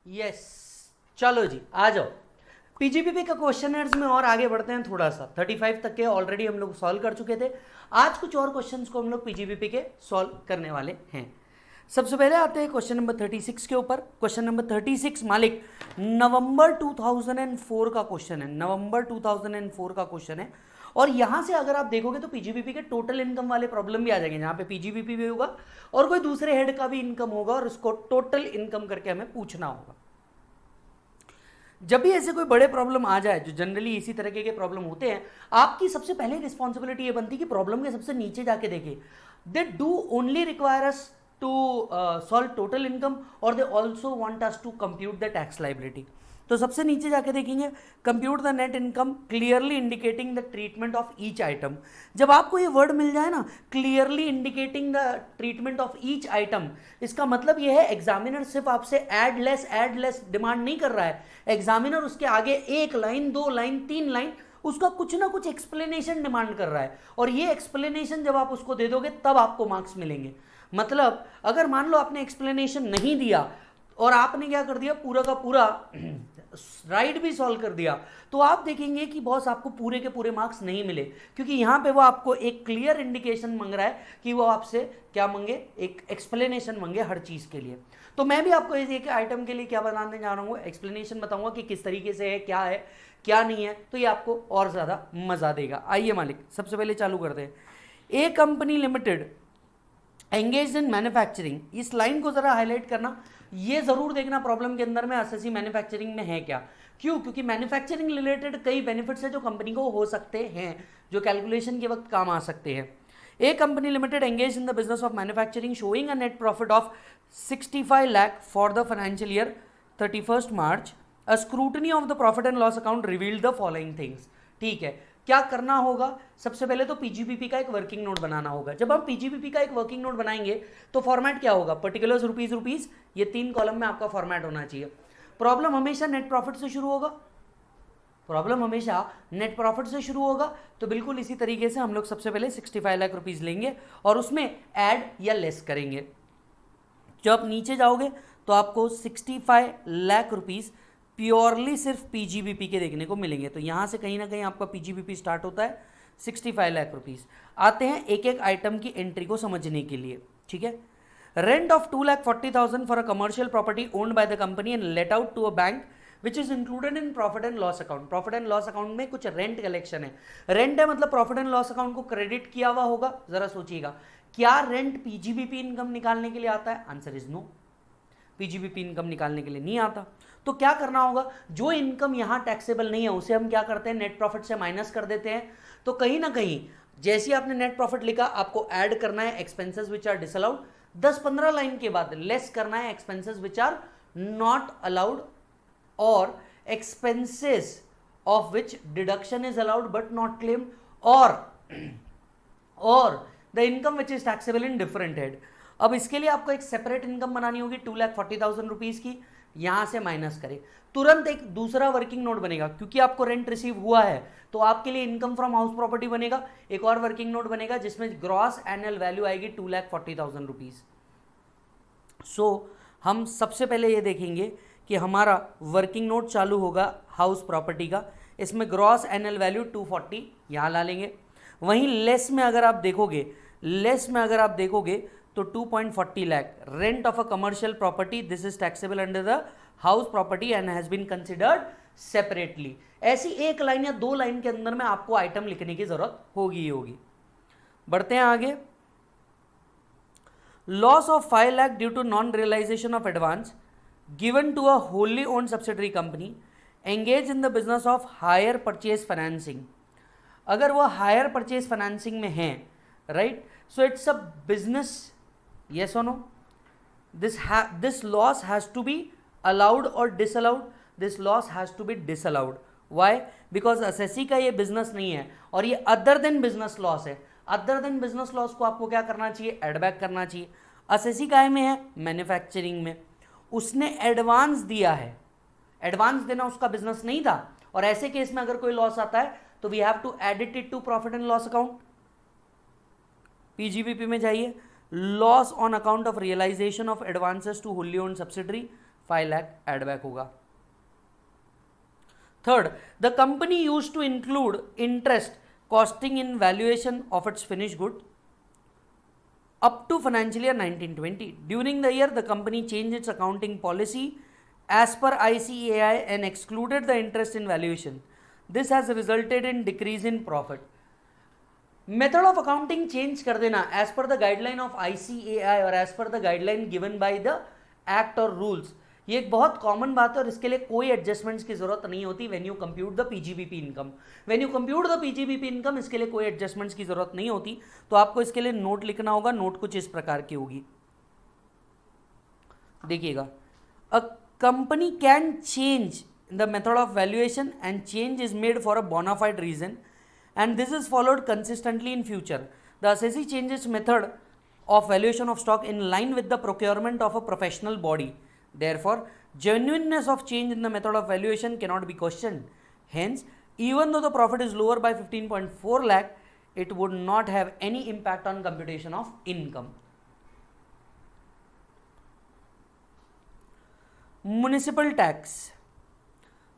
Yes, चलो जी आ जाओ। PGPP का क्वेश्चनर्स में और आगे बढ़ते हैं थोड़ा सा। 35 तक के ऑलरेडी हम लोग सॉल्व कर चुके थे। आज कुछ और क्वेश्चंस को हम लोग पीजीपीपी के सॉल्व करने वाले हैं। सबसे पहले आते हैं क्वेश्चन नंबर 36 के ऊपर। क्वेश्चन नंबर 36 मालिक नवंबर 2004 का क्वेश्चन है। नवंबर 2004 का क्वेश्चन है और यहां से अगर आप देखोगे तो पीजीपीपी के टोटल इनकम वाले प्रॉब्लम भी आ जाएंगे, जहां पे पीजीपीपी भी होगा और कोई दूसरे हेड का भी इनकम होगा और उसको टोटल इनकम करके हमें पूछना होगा। जब भी ऐसे कोई बड़े प्रॉब्लम आ जाए, जो जनरली इसी तरह के प्रॉब्लम होते हैं, आपकी सबसे पहले रिस्पॉन्सिबिलिटी ये बनती है कि प्रॉब्लम के सबसे नीचे जाके देखे they do only require us to solve total income और they also want us to compute the tax liability. तो सबसे नीचे जाके देखेंगे compute the net income clearly indicating the treatment of each item. जब आपको ये वर्ड मिल जाए ना, clearly indicating the treatment of each item, इसका मतलब ये है एग्जामिनर सिर्फ आपसे एड लेस डिमांड नहीं कर रहा है। एग्जामिनर उसके आगे 1 लाइन 2 लाइन 3 लाइन उसका कुछ ना कुछ एक्सप्लेनेशन डिमांड कर रहा है और ये एक्सप्लेनेशन जब आप उसको दे दोगे तब आपको मार्क्स मिलेंगे। मतलब अगर मान लो आपने एक्सप्लेनेशन नहीं दिया और आपने क्या कर दिया, पूरा का पूरा राइट भी सॉल्व कर दिया, तो आप देखेंगे कि बॉस आपको पूरे के पूरे मार्क्स नहीं मिले, क्योंकि यहां पे वो आपको एक क्लियर इंडिकेशन मांग रहा है कि वो आपसे क्या मांगे, एक एक्सप्लेनेशन मांगे हर चीज के लिए। तो मैं भी आपको एक आइटम के लिए क्या बताने जा रहा हूँ, एक्सप्लेनेशन बताऊंगा कि किस तरीके से है क्या नहीं है, तो ये आपको और ज्यादा मजा देगा। आइए मालिक सबसे पहले चालू करते हैं। A company limited engaged in manufacturing, इस लाइन को जरा हाईलाइट करना, ये जरूर देखना प्रॉब्लम के अंदर में एसएससी मैन्युफैक्चरिंग में है क्या। क्यों? क्योंकि मैन्युफैक्चरिंग रिलेटेड कई बेनिफिट्स है जो कंपनी को हो सकते हैं, जो कैलकुलेशन के वक्त काम आ सकते हैं। A company limited engaged in the business of manufacturing showing a net profit of 65 lakh for the financial year 31 March. A scrutiny of the profit and loss account revealed the following things. ठीक है, क्या करना होगा? सबसे पहले तो PGPP का एक वर्किंग नोट बनाना होगा। जब हम पीजीपीपी का एक वर्किंग नोट बनाएंगे तो फॉर्मेट क्या होगा? पर्टिकुलर्स रुपीज, ये 3 कॉलम में आपका फॉर्मेट होना चाहिए। प्रॉब्लम हमेशा नेट प्रॉफिट से शुरू होगा, तो बिल्कुल इसी तरीके से हम लोग सबसे पहले 65 लाख रुपीज लेंगे और उसमें ऐड या लेस करेंगे। जब आप नीचे जाओगे तो आपको 65 लाख रुपीज प्योरली सिर्फ पीजीबीपी के देखने को मिलेंगे। तो यहां से कहीं ना कहीं आपका पीजीबीपी स्टार्ट होता है 65 लाख रुपीज। आते हैं एक एक आइटम की एंट्री को समझने के लिए। ठीक है, rent of 2,40,000 for a commercial property owned by the company and let out to a bank which is included in profit and loss account. Profit and loss account में कुछ रेंट कलेक्शन है। Rent है मतलब profit and loss account को credit किया हुआ होगा। जरा सोचिएगा, क्या रेंट पीजीबीपी इनकम निकालने के लिए आता है? Answer is no, PGBP income निकालने के लिए नहीं आता। तो क्या करना होगा, जो इनकम यहां टैक्सेबल नहीं है उसे हम क्या करते हैं, नेट प्रॉफिट से माइनस कर देते हैं। तो कहीं ना कहीं जैसे आपने नेट प्रॉफिट लिखा, आपको ऐड करना है expenses which are disallowed, 10-15 line के बाद लेस करना है expenses which are not allowed और expenses of which deduction is allowed but not claim और the income which is taxable in different head. अब इसके लिए आपको एक सेपरेट इनकम बनानी होगी 2,40,000 रुपीज की, यहां से माइनस करें, तुरंत एक दूसरा वर्किंग नोट बनेगा। क्योंकि आपको रेंट रिसीव हुआ है तो आपके लिए इनकम फ्रॉम हाउस प्रॉपर्टी बनेगा, एक और वर्किंग नोट बनेगा जिसमें ग्रॉस एनुअल वैल्यू आएगी 2,40,000 रुपीज। सो हम सबसे पहले ये देखेंगे कि हमारा वर्किंग नोट चालू होगा हाउस प्रॉपर्टी का, इसमें ग्रॉस एनुअल वैल्यू 240 यहां ला लेंगे। वहीं लेस में अगर आप देखोगे तो 2.40 lakh rent of a commercial property, this is taxable under the house property and has been considered separately. ऐसी 1 लाइन या 2 लाइन के अंदर में आपको आइटम लिखने की जरूरत होगी। बढ़ते हैं आगे। Loss of 5 lakh due to non realisation of advance given to a wholly owned subsidiary company engage in the business of hire purchase financing. अगर वह हायर परचेज फाइनेंसिंग में है, right, so it's a business, yes or no? This loss has to be allowed or disallowed? This loss has to be disallowed. Why? Because SSC का ये business नहीं है और ये अदर देन बिजनेस लॉस है। Other then business loss को आपको क्या करना चाहिए, एडबैक करना चाहिए। एसएससी काय में है, मैन्युफैक्चरिंग में, उसने एडवांस दिया है, एडवांस देना उसका बिजनेस नहीं था और ऐसे केस में अगर कोई लॉस आता है तो we have to add it to profit and loss account. PGBP में जाइए, loss on account of realisation of advances to wholly owned subsidiary 5 lakh add back होगा। Third, the company use to include interest costing in valuation of its finish good up to financial year 1920. During the year, the company changed its accounting policy as per ICAI and excluded the interest in valuation. This has resulted in decrease in profit. Method of accounting change कर देना as per the guideline of ICAI और as per the guideline given by the act or rules. ये एक बहुत common बात है और इसके लिए कोई एडजस्टमेंट्स की जरूरत नहीं होती when you compute the PGBP income. When you compute the PGBP income इसके लिए कोई एडजस्टमेंट्स की जरूरत नहीं होती। तो आपको इसके लिए नोट लिखना होगा। नोट कुछ इस प्रकार की होगी, देखिएगा, a company can change the method of valuation and change is made for a bona fide reason and this is followed consistently in future. The assessee changes method of valuation of stock in line with the procurement of a professional body. Therefore, genuineness of change in the method of valuation cannot be questioned. Hence, even though the profit is lower by 15.4 lakh, it would not have any impact on computation of income. Municipal tax.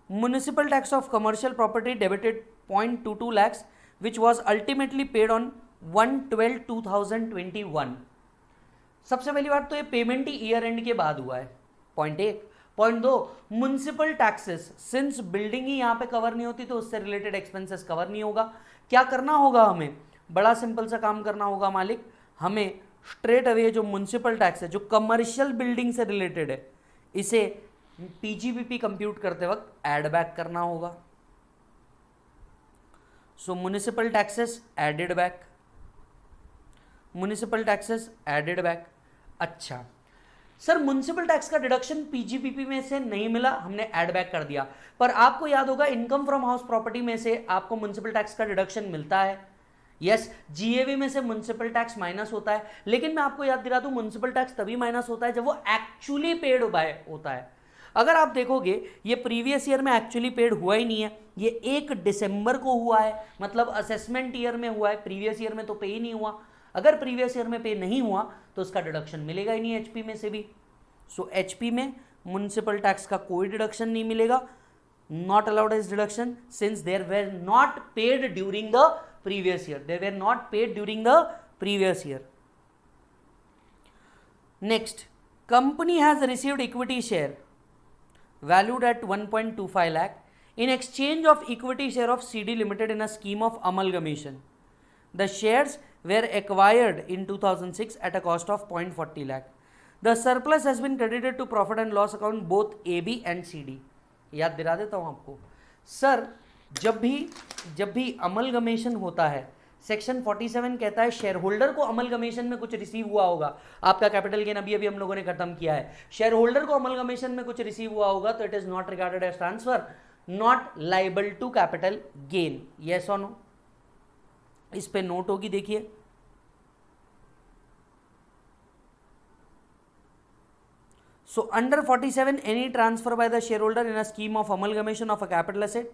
Municipal tax of commercial property debited 0.22 lakhs which was ultimately paid on 1/12/2021. सबसे पहली बात तो ये payment he year and के बाद हुआ है, point 1। Point 2, municipal taxes since building ही यहाँ पे कवर नहीं होती तो उससे रिलेटेड एक्सपेंसेस कवर नहीं होगा। क्या करना होगा, हमें बड़ा सिंपल सा काम करना होगा मालिक, हमें स्ट्रेट अवे जो म्युनिसिपल टैक्स है जो कमर्शियल बिल्डिंग से रिलेटेड है इसे पीजीबीपी कंप्यूट करते वक्त एड बैक करना होगा। So municipal taxes added back, municipal taxes added back. अच्छा सर, म्युनिसिपल टैक्स का डिडक्शन पीजीबीपी में से नहीं मिला, हमने ऐड बैक कर दिया, पर आपको याद होगा इनकम फ्रॉम हाउस प्रॉपर्टी में से आपको म्युनिसिपल टैक्स का डिडक्शन मिलता है। यस, जीएवी में से म्युनिसिपल टैक्स माइनस होता है, लेकिन मैं आपको याद दिला दूं म्युनिसिपल टैक्स तभी माइनस होता है जब वो एक्चुअली पेड होता है। अगर आप देखोगे ये प्रीवियस ईयर में एक्चुअली पेड हुआ ही नहीं है, ये 1 दिसंबर को हुआ है, मतलब असेसमेंट ईयर में हुआ है, प्रीवियस ईयर में तो पे ही नहीं हुआ। अगर प्रीवियस ईयर में पे नहीं हुआ तो उसका डिडक्शन मिलेगा ही नहीं एचपी में से भी। सो एचपी में म्युनिसिपल टैक्स का कोई डिडक्शन नहीं मिलेगा, not allowed as deduction since there were not paid during the previous year, there were not paid during the previous year. Next, company has received equity share valued at 1.25 lakh in exchange of equity share of CD Limited in a scheme of amalgamation. The shares were acquired in 2006 at a cost of 0.40 lakh. The surplus has been credited to profit and loss account both AB and CD. याद दिला देता हूँ आपको sir, जब भी amalgamation होता है section 47 कहता है शेयर होल्डर को अमलगमेशन में कुछ रिसीव हुआ होगा। आपका कैपिटल गेन अभी हम लोगों ने खत्म किया है, शेयर होल्डर को अमलगमेशन में कुछ रिसीव हुआ होगा तो it is not regarded as transfer, not liable to capital gain. Yes और नो, इस पे नोट होगी, देखिए so under 47 any transfer by the shareholder in a scheme of amalgamation of a capital asset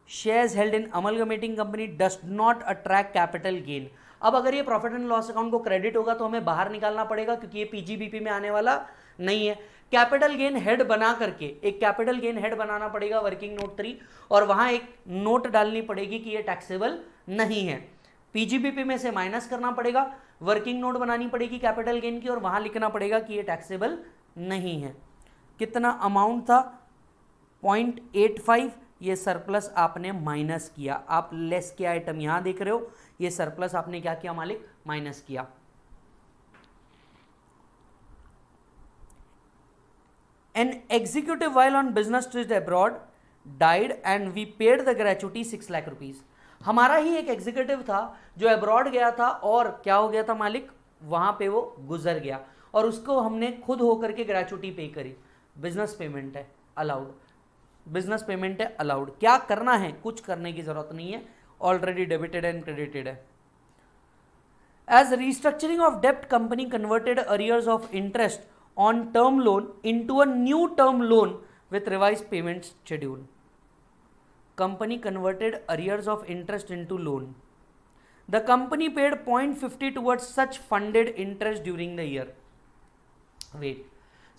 shares held in amalgamating company does not attract capital gain. अब अगर ये profit and loss account को credit होगा तो हमें बाहर निकालना पड़ेगा क्योंकि ये पीजीबीपी में आने वाला नहीं है। कैपिटल गेन हेड बना करके एक कैपिटल गेन हेड बनाना पड़ेगा वर्किंग नोट 3 और वहां एक नोट डालनी पड़ेगी कि ये टैक्सेबल नहीं है। पीजीबीपी में से माइनस करना पड़ेगा, वर्किंग नोट बनानी पड़ेगी कैपिटल गेन की और वहां लिखना पड़ेगा कि ये टैक्सेबल नहीं है। कितना अमाउंट था, 0.85, ये सरप्लस आपने माइनस किया। आप लेस के आइटम यहां देख रहे हो, ये सरप्लस आपने क्या किया मालिक, माइनस किया। An executive while on business trip abroad died and we paid the gratuity 6 lakh rupees. हमारा ही एक एग्जीक्यूटिव था जो अब्रॉड गया था और क्या हो गया था मालिक, वहां पे वो गुजर गया और उसको हमने खुद होकर के ग्रेचुटी पे करी। बिजनेस पेमेंट है अलाउड, बिजनेस पेमेंट है अलाउड। क्या करना है, कुछ करने की जरूरत नहीं है, ऑलरेडी डेबिटेड एंड क्रेडिटेड है। एज रिस्ट्रक्चरिंग ऑफ डेप्ट company converted arrears of interest on term loan into a new term loan with revise payment schedule. Company converted arrears of interest into loan. The company paid 0.50 towards such funded interest during the year. Wait,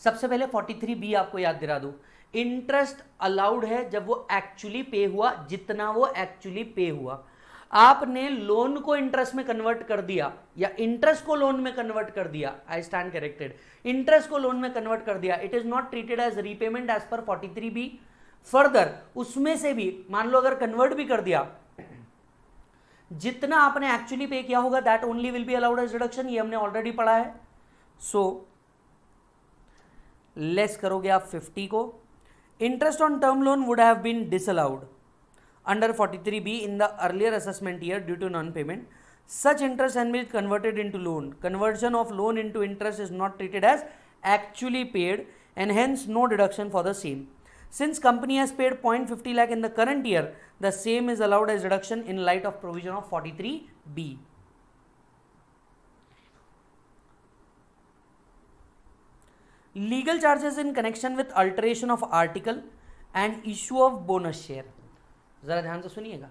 सबसे पहले 43B आपको याद दिला दूं, interest allowed है जब वो actually पे हुआ, जितना वो एक्चुअली पे हुआ। आपने लोन को इंटरेस्ट में कन्वर्ट कर दिया या इंटरेस्ट को लोन में कन्वर्ट कर दिया, आई स्टैंड करेक्टेड, इंटरेस्ट को लोन में कन्वर्ट कर दिया, it is not treated as repayment as per 43B। Further उसमें से भी मान लो अगर कन्वर्ट भी कर दिया, जितना आपने एक्चुअली पे किया होगा that only will be allowed as deduction, ये हमने ऑलरेडी पढ़ा है। सो लेस करोगे आप 50 को, interest on term loan would have been disallowed under 43B in the earlier assessment year due to non-payment. Such interest can be converted into loan. Conversion of loan into interest is not treated as actually paid and hence no deduction for the same. Since company has paid 0.50 lakh in the current year, the same is allowed as deduction in light of provision of 43B. Legal charges in connection with alteration of article and issue of bonus share. जरा ध्यान से सुनिएगा,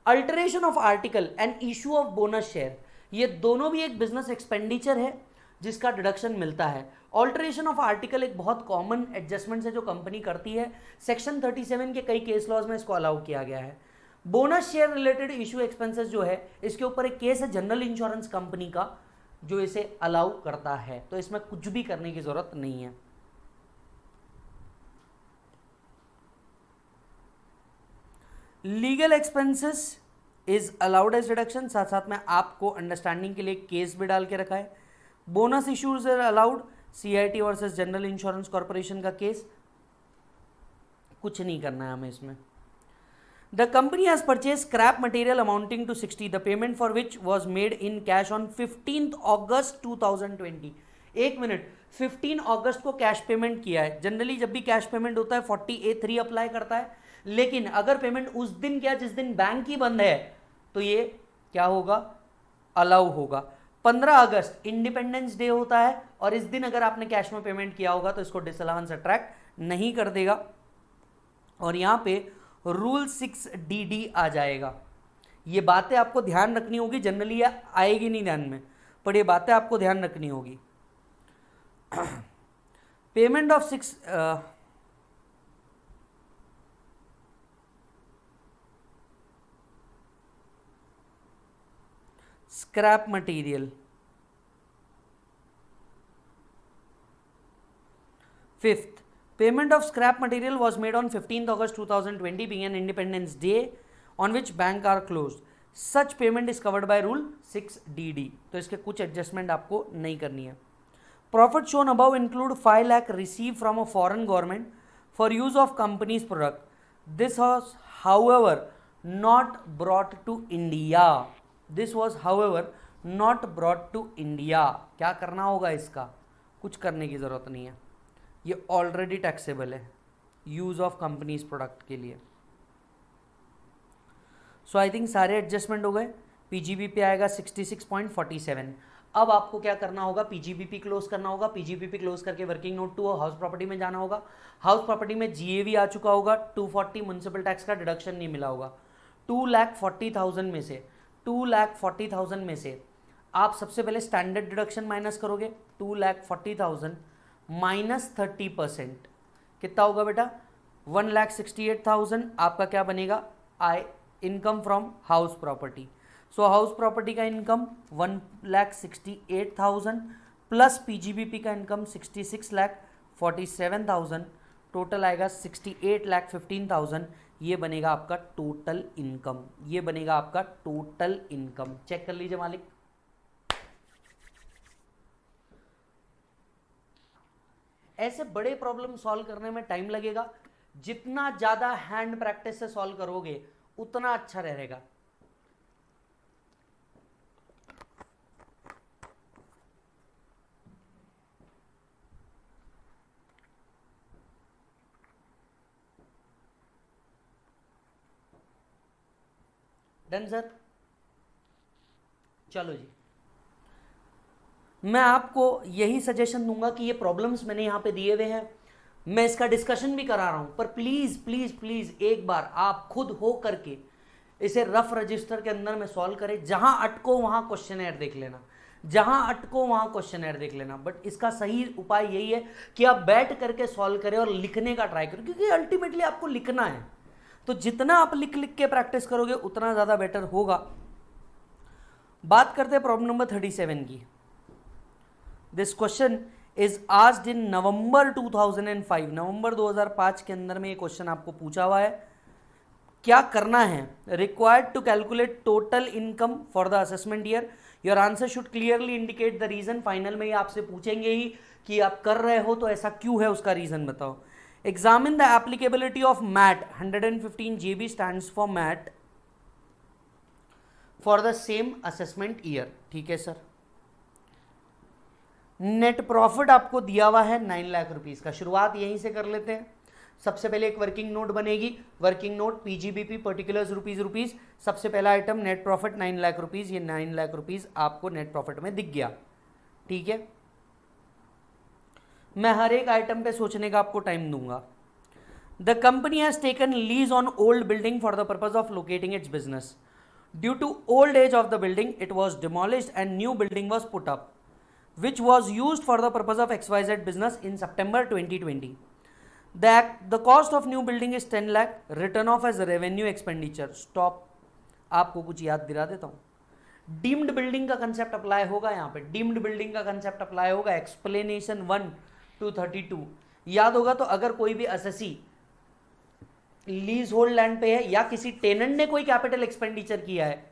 alteration of article and issue of bonus share, ये दोनों भी एक business expenditure है जिसका डिडक्शन मिलता है। ऑल्टरेशन ऑफ आर्टिकल एक बहुत कॉमन एडजस्टमेंट है जो कंपनी करती है, सेक्शन 37 के कई केस लॉज में इसको अलाउ किया गया है। Bonus share related issue expenses जो है, इसके ऊपर एक केस है जनरल इंश्योरेंस कंपनी का जो इसे अलाउ करता है, तो इसमें कुछ भी करने की जरूरत नहीं है। Legal expenses is allowed as deduction, साथ साथ में आपको अंडरस्टैंडिंग के लिए केस भी डाल के रखा है। Bonus issues are allowed, CIT versus general insurance corporation का केस, कुछ नहीं करना है हमें इसमें। The company has purchase scrap material amounting to 60, the payment for which was made in cash on 15 August 2020। एक मिनट, 15 अगस्त को कैश पेमेंट किया है। जनरली जब भी कैश पेमेंट होता है 40A3 अप्लाई करता है, लेकिन अगर पेमेंट उस दिन किया जिस दिन बैंक ही बंद है तो ये क्या होगा, अलाउ होगा। 15 अगस्त इंडिपेंडेंस डे होता है और इस दिन अगर आपने कैश में पेमेंट किया होगा तो इसको डिसअलाउंस अट्रैक्ट नहीं कर देगा और यहां पे रूल 6DD आ जाएगा। ये बातें आपको ध्यान रखनी होगी, जनरली ये आएगी नहीं ध्यान में, पर ये बातें आपको ध्यान रखनी होगी। Payment of 6 scrap material, 5th payment of scrap material was made on 15th August 2020 being an independence day on which bank are closed. Such payment is covered by rule 6DD, तो इसके कुछ एडजस्टमेंट आपको नहीं करनी है। Profit shown above include 5 lakh received from a foreign government for use of company's product. This was however not brought to India. This was however not brought to India. क्या करना होगा इसका, कुछ करने की ज़रूरत नहीं है, ये ऑलरेडी टैक्सेबल है यूज़ ऑफ कंपनीज प्रोडक्ट के लिए। सो आई थिंक सारे एडजस्टमेंट हो गए। पीजीबी पे आएगा 66.47। अब आपको क्या करना होगा, पीजीबीपी क्लोज करना होगा। पीजीबीपी क्लोज करके working note to house property में जाना होगा। हाउस प्रॉपर्टी में जीएवी आ चुका होगा, 240 म्युनिसिपल टैक्स का डिडक्शन नहीं मिला होगा। 2,40,000 में से 2,40,000 में से आप सबसे पहले स्टैंडर्ड डिडक्शन माइनस करोगे। 2,40,000 माइनस 30% कितना होगा बेटा, 1,68,000 आपका क्या बनेगा, आय income from house property. So house property का इनकम 1,68,000 प्लस पीजीबीपी का इनकम 66,47,000, टोटल आएगा 68,15,000। ये बनेगा आपका टोटल इनकम, ये बनेगा आपका टोटल इनकम। चेक कर लीजिए मालिक। ऐसे बड़े प्रॉब्लम सॉल्व करने में टाइम लगेगा, जितना ज्यादा हैंड प्रैक्टिस से सॉल्व करोगे उतना अच्छा रहेगा। डन सर, चलो जी, मैं आपको यही सजेशन दूंगा कि ये प्रॉब्लम्स मैंने यहाँ पे दिए हुए हैं, मैं इसका डिस्कशन भी करा रहा हूँ, पर प्लीज़ प्लीज़ प्लीज़ एक बार आप खुद हो करके इसे रफ रजिस्टर के अंदर में सॉल्व करें। जहाँ अटको वहाँ क्वेश्चनएयर देख लेना, जहां अटको वहां क्वेश्चनर देख लेना, बट इसका सही उपाय यही है कि आप बैठ करके सॉल्व करें और लिखने का ट्राई करें, क्योंकि अल्टीमेटली आपको लिखना है। तो जितना आप लिख लिख के प्रैक्टिस करोगे उतना ज़्यादा बेटर होगा। बात करते हैं प्रॉब्लम नंबर 37 की। This question is asked in November 2005, नवंबर 2005 के अंदर में ये क्वेश्चन आपको पूछा हुआ है। क्या करना है? Required to calculate total income for the assessment year, your answer should clearly indicate the reason. Final में ये आपसे पूछेंगे ही कि आप कर रहे हो तो ऐसा क्यों है, उसका रीजन बताओ। Examine the applicability of MAT, 115 GB stands for MAT for the same assessment year। ठीक है सर। नेट प्रॉफिट आपको दिया हुआ है 9 लाख रुपीस का। शुरुआत यहीं से कर लेते हैं। सबसे पहले एक वर्किंग नोट बनेगी, working note PGBP particulars rupees. सबसे पहला item net profit 9 lakh rupees, ये 9 लाख रुपीस आपको नेट प्रॉफिट में दिख गया। ठीक है, मैं हर एक आइटम पे सोचने का आपको टाइम दूंगा। The company has taken lease on old building for the purpose of locating its business. Due to old age of the building it was demolished and new building was put up which was used for the purpose of XYZ business in September 2020. The cost of new building is 10 lakh, written off as revenue expenditure. Stop. आपको कुछ याद दिला देता हूँ। Deemed building का concept apply होगा यहाँ पे, डीम्ड बिल्डिंग का कंसेप्ट अप्लाई होगा। एक्सप्लेनेशन 1 to 32 याद होगा। तो अगर कोई भी असेसी लीज होल्ड लैंड पे है या किसी टेनेंट ने कोई कैपिटल एक्सपेंडिचर किया है,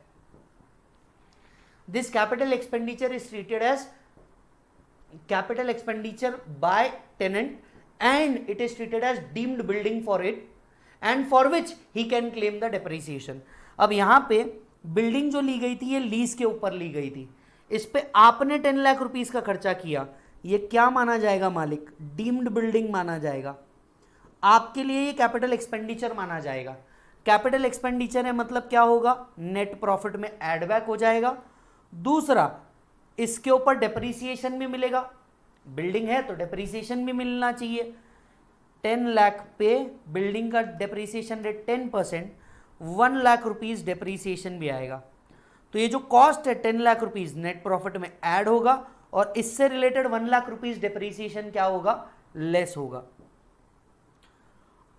this capital expenditure is treated as capital expenditure by tenant and it is treated as deemed building for it and for which he can claim the depreciation। अब यहां पे बिल्डिंग जो ली गई थी ये लीज के ऊपर ली गई थी, इस पे आपने 10 लाख रुपीस का खर्चा किया, ये क्या माना जाएगा मालिक? डीम्ड बिल्डिंग माना जाएगा। आपके लिए ये कैपिटल एक्सपेंडिचर माना जाएगा। कैपिटल एक्सपेंडिचर है मतलब क्या होगा? नेट प्रॉफिट में एड बैक हो जाएगा। दूसरा, इसके ऊपर डेप्रीसिएशन भी मिलेगा। बिल्डिंग है तो डेप्रीसिएशन भी मिलना चाहिए। 10 लाख पे बिल्डिंग का depreciation rate 10%, 1 lakh rupees depreciation भी आएगा। तो ये जो कॉस्ट है 10 लाख रुपीस नेट प्रॉफिट में ऐड होगा और इससे रिलेटेड 1 लाख रुपीस डेप्रीसिएशन क्या होगा? लेस होगा।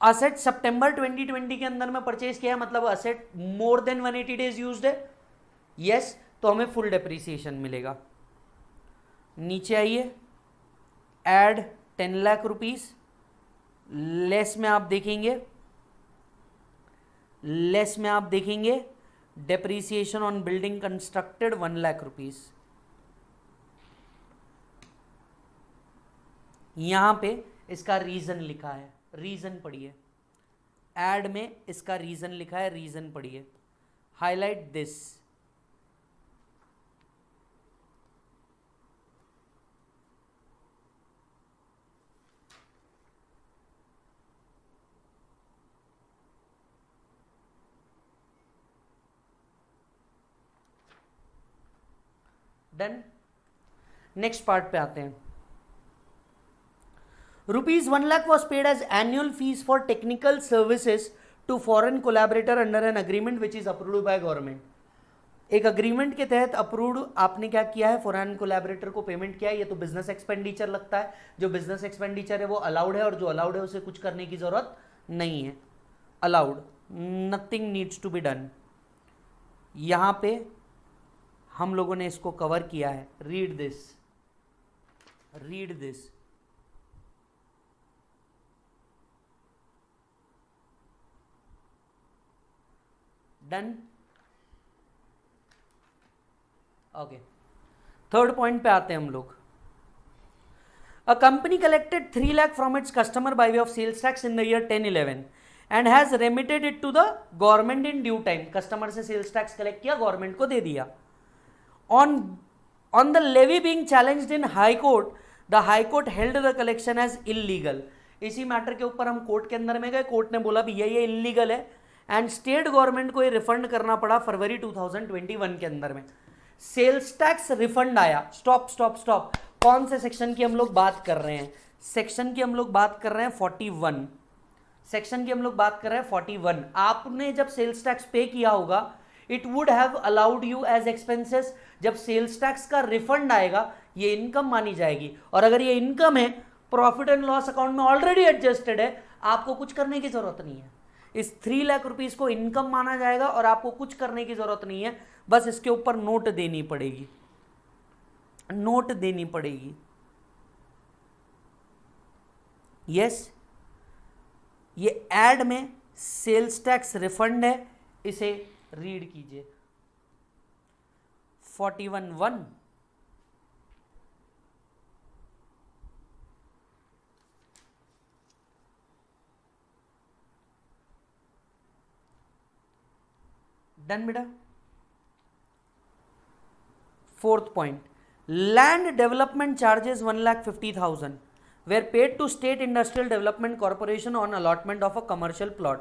असेट सितंबर 2020 के अंदर में परचेज किया है, मतलब asset more than 180 days used है, यस, तो हमें फुल डेप्रीसिएशन मिलेगा। नीचे आइए, ऐड 10 लाख रुपीस, लेस में आप देखेंगे depreciation on building constructed 1 lakh rupees. यहां पे इसका रीजन लिखा है, रीजन पढ़िए। ऐड में इसका रीजन लिखा है, रीजन पढ़िए। Highlight this. Done. Next part पे आते हैं। रुपीज 1 लाख was paid as annual fees for technical services to foreign collaborator under an agreement which is approved by government. एक अग्रीमेंट के तहत अप्रूव्ड आपने क्या किया है? फॉरेन कोलैबोरेटर को पेमेंट किया है। ये तो बिजनेस एक्सपेंडिचर लगता है। जो बिजनेस एक्सपेंडिचर है वो अलाउड है और जो अलाउड है उसे कुछ करने की जरूरत नहीं है। Allowed, nothing needs to be done. यहां पे हम लोगों ने इसको कवर किया है। Read this, read this. Done. Okay, third point पे आते हैं हम लोग। A company collected 3 lakh from its customer by way of sales tax in the year 10-11 and has remitted it to the government in due time. Customer से sales tax collect किया, government को दे दिया। On the levy being challenged in High Court, the High Court held the collection as illegal। इसी matter के ऊपर हम court के अंदर में गए, कोर्ट ने बोला भी ये इलीगल है एंड स्टेट गवर्नमेंट को ये रिफंड करना पड़ा फरवरी 2021 के अंदर में। सेल्स टैक्स रिफंड आया। स्टॉप स्टॉप स्टॉप, कौन से सेक्शन की हम लोग बात कर रहे हैं? सेक्शन की हम लोग बात कर रहे हैं 41। सेक्शन की हम लोग बात कर रहे हैं 41। आपने जब सेल्स टैक्स पे किया होगा it would have allowed you as expenses. जब सेल्स टैक्स का रिफंड आएगा ये इनकम मानी जाएगी, और अगर ये इनकम है, प्रॉफिट एंड लॉस अकाउंट में ऑलरेडी एडजस्टेड है, आपको कुछ करने की जरूरत नहीं है। इस 3 लाख रुपीस को इनकम माना जाएगा और आपको कुछ करने की जरूरत नहीं है, बस इसके ऊपर नोट देनी पड़ेगी, नोट देनी पड़ेगी। यस, ये एड में सेल्स टैक्स रिफंड है, इसे रीड कीजिए 41(1). डन बेटा। 4th point, land development charges 1,50,000 were paid to State Industrial Development Corporation on allotment of a commercial plot.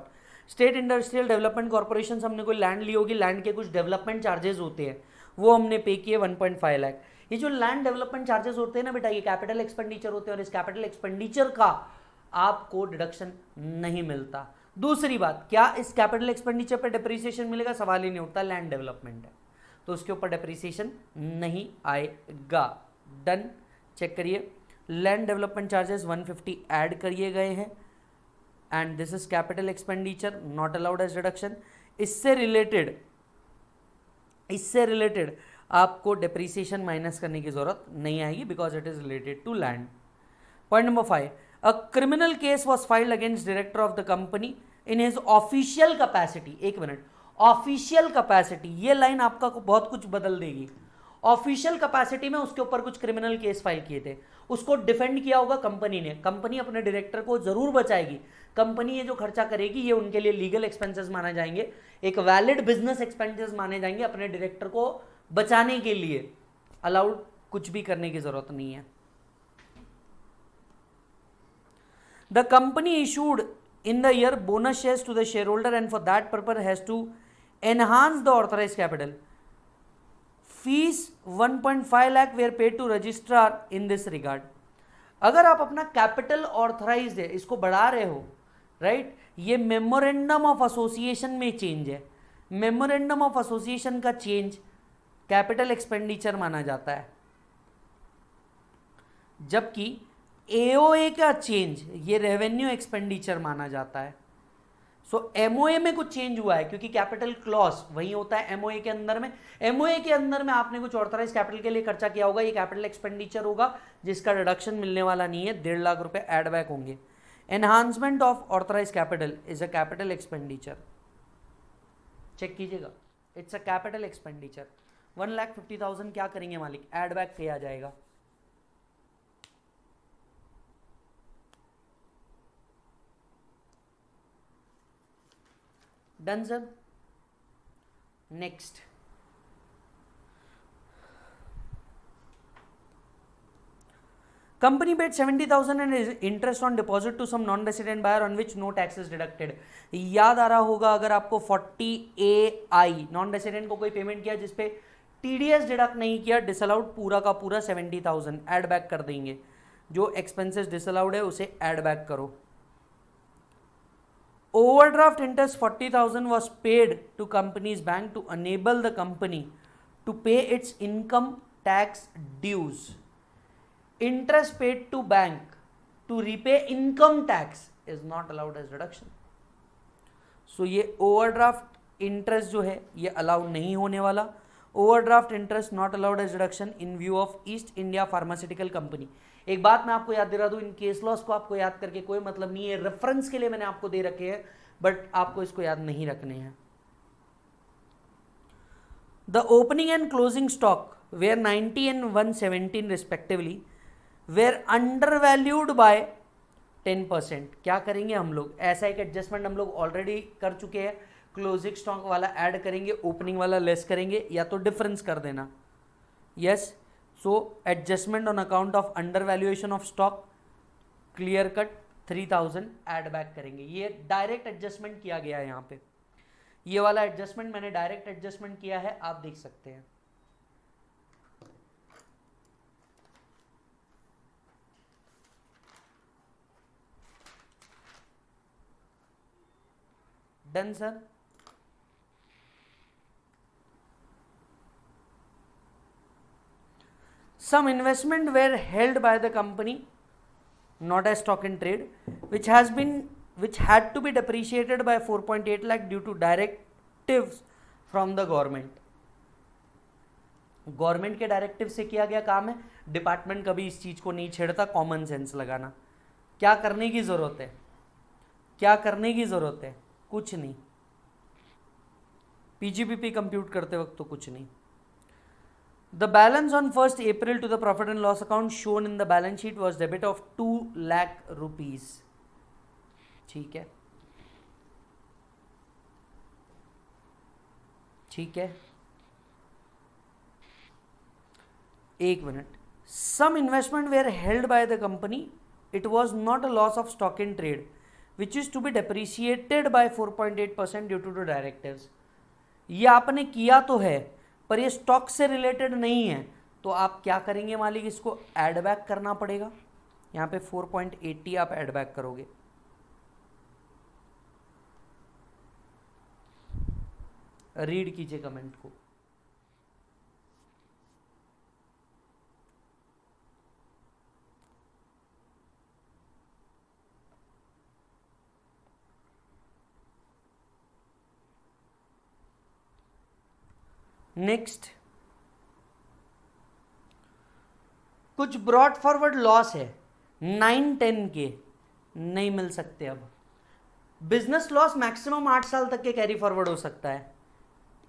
State industrial development corporation से हमने कोई लैंड ली होगी, लैंड के कुछ डेवलपमेंट चार्जेस होते हैं, वो हमने पे किए 1.5 लाख। ये जो लैंड डेवलपमेंट चार्जेस होते हैं ना बेटा, ये कैपिटल एक्सपेंडिचर होते हैं और इस कैपिटल एक्सपेंडिचर का आपको डिडक्शन नहीं मिलता। दूसरी बात, क्या इस कैपिटल एक्सपेंडिचर पर डिप्रिसिएशन मिलेगा? सवाल ही नहीं उठता, लैंड डेवलपमेंट है तो उसके ऊपर डिप्रिसिएशन नहीं आएगा। डन, चेक करिए, लैंड डेवलपमेंट चार्जेस 150 ऐड करिए गए हैं and this is capital expenditure not allowed as deduction. इससे रिलेटेड आपको डिप्रिसिएशन माइनस करने की जरूरत नहीं आएगी because it is related to land. Point number 5, a criminal case was filed against director of the company in his official capacity. एक minute, official capacity, ये line आपका बहुत कुछ बदल देगी। ऑफिशियल कैपेसिटी में उसके ऊपर कुछ क्रिमिनल केस फाइल किए थे, उसको डिफेंड किया होगा कंपनी ने। कंपनी अपने डायरेक्टर को जरूर बचाएगी, कंपनी ये जो खर्चा करेगी ये उनके लिए लीगल एक्सपेंसेस माने जाएंगे, एक वैलिड बिजनेस एक्सपेंसेस माने जाएंगे, अपने डायरेक्टर को बचाने के लिए अलाउड कुछ भी करने की जरूरत नहीं है। The company issued in the year bonus shares to the shareholder and for that purpose has to enhance the authorized capital. Fees 1.5 lakh were paid to registrar in this regard. अगर आप अपना कैपिटल ऑथराइज है, इसको बढ़ा रहे हो, right, ये memorandum of association में चेंज है। मेमोरेंडम ऑफ एसोसिएशन का चेंज कैपिटल एक्सपेंडिचर माना जाता है, जबकि एओए का चेंज ये रेवेन्यू एक्सपेंडिचर माना जाता है। सो एमओए में कुछ चेंज हुआ है क्योंकि कैपिटल क्लॉज वही होता है एमओए के अंदर में। एमओए के अंदर में आपने कुछ ऑथराइज कैपिटल के लिए खर्चा किया होगा, ये कैपिटल एक्सपेंडिचर होगा जिसका डिडक्शन मिलने वाला नहीं है, 1.5 लाख रुपए एड बैक होंगे। Enhancement of authorise capital is a capital expenditure, check कीजिएगा, इट्स अ कैपिटल एक्सपेंडिचर। 1,50,000 क्या करेंगे मालिक? एड बैक किया जाएगा। Done sir. Next, company paid 70,000 and interest on deposit to some non resident buyer on which no tax is deducted. याद आ रहा होगा अगर आपको 40AI नॉन रेसिडेंट को कोई पेमेंट किया जिसपे टीडीएस डिडक्ट नहीं किया, डिसअलाउड पूरा का पूरा 70,000 एड बैक कर देंगे। जो एक्सपेंसेस डिसअलाउड है उसे एड बैक करो। Overdraft interest 40,000 was paid to company's bank to enable the company to pay its income tax dues. Interest paid to bank to repay income tax is not allowed as deduction. So ये overdraft interest जो है ये allowed नहीं होने वाला। Overdraft interest not allowed as deduction in view of East India Pharmaceutical Company. एक बात मैं आपको याद दिला दूं, इन केस लॉस को आपको याद करके कोई मतलब नहीं है, रेफरेंस के लिए मैंने आपको दे रखे हैं, बट आपको इसको याद नहीं रखने हैं। The opening and closing stock were 90 and 117 respectively were under valued by 10%। क्या करेंगे हम लोग? ऐसा एक एडजस्टमेंट हम लोग ऑलरेडी कर चुके हैं, क्लोजिंग स्टॉक वाला ऐड करेंगे, ओपनिंग वाला लेस करेंगे, या तो डिफरेंस कर देना। Yes, so adjustment on account of under valuation of stock, clear cut 3,000 add back करेंगे। ये डायरेक्ट एडजस्टमेंट किया गया है, यहाँ पे ये वाला एडजस्टमेंट मैंने डायरेक्ट एडजस्टमेंट किया है, आप देख सकते हैं। Done sir. some investment were held by the company not as stock in trade which had to be depreciated by 4.8 lakh due to directives from the government. Government के directive से किया गया काम है, डिपार्टमेंट कभी इस चीज को नहीं छेड़ता, कॉमन सेंस लगाना। क्या करने की जरूरत है, क्या करने की जरूरत है, कुछ नहीं, पीजीबीपी कंप्यूट करते वक्त तो कुछ नहीं। The balance on 1st April to the profit and loss account shown in the balance sheet was debit of 2 lakh rupees. ठीक है, ठीक है, एक minute. Some investment were held by the company. It was not a loss of stock in trade, which is to be depreciated by 4.8% due to the directives. ये आपने किया तो है पर ये स्टॉक से रिलेटेड नहीं है, तो आप क्या करेंगे मालिक, इसको एड बैक करना पड़ेगा। यहाँ पे 4.80 आप एड बैक करोगे। रीड कीजिए कमेंट को। नेक्स्ट, कुछ ब्रॉड फॉरवर्ड लॉस है 9-10 के, नहीं मिल सकते। अब बिजनेस लॉस मैक्सिमम 8 साल तक के कैरी फॉरवर्ड हो सकता है।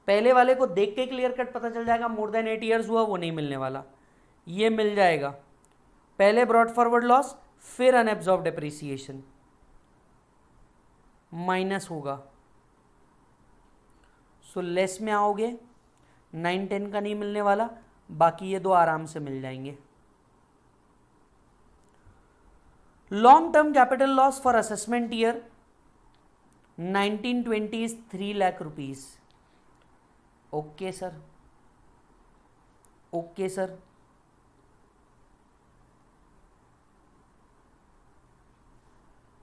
पहले वाले को देख के क्लियर कट पता चल जाएगा मोर देन 8 ईयर्स हुआ, वो नहीं मिलने वाला, ये मिल जाएगा। पहले ब्रॉड फॉरवर्ड लॉस, फिर अनएब्जॉर्ब डेप्रिसिएशन माइनस होगा, सो लेस में आओगे, 9-10 का नहीं मिलने वाला, बाकी ये दो आराम से मिल जाएंगे। Long term capital loss for assessment year 1920 is 3 lakh rupees. Okay sir, okay sir.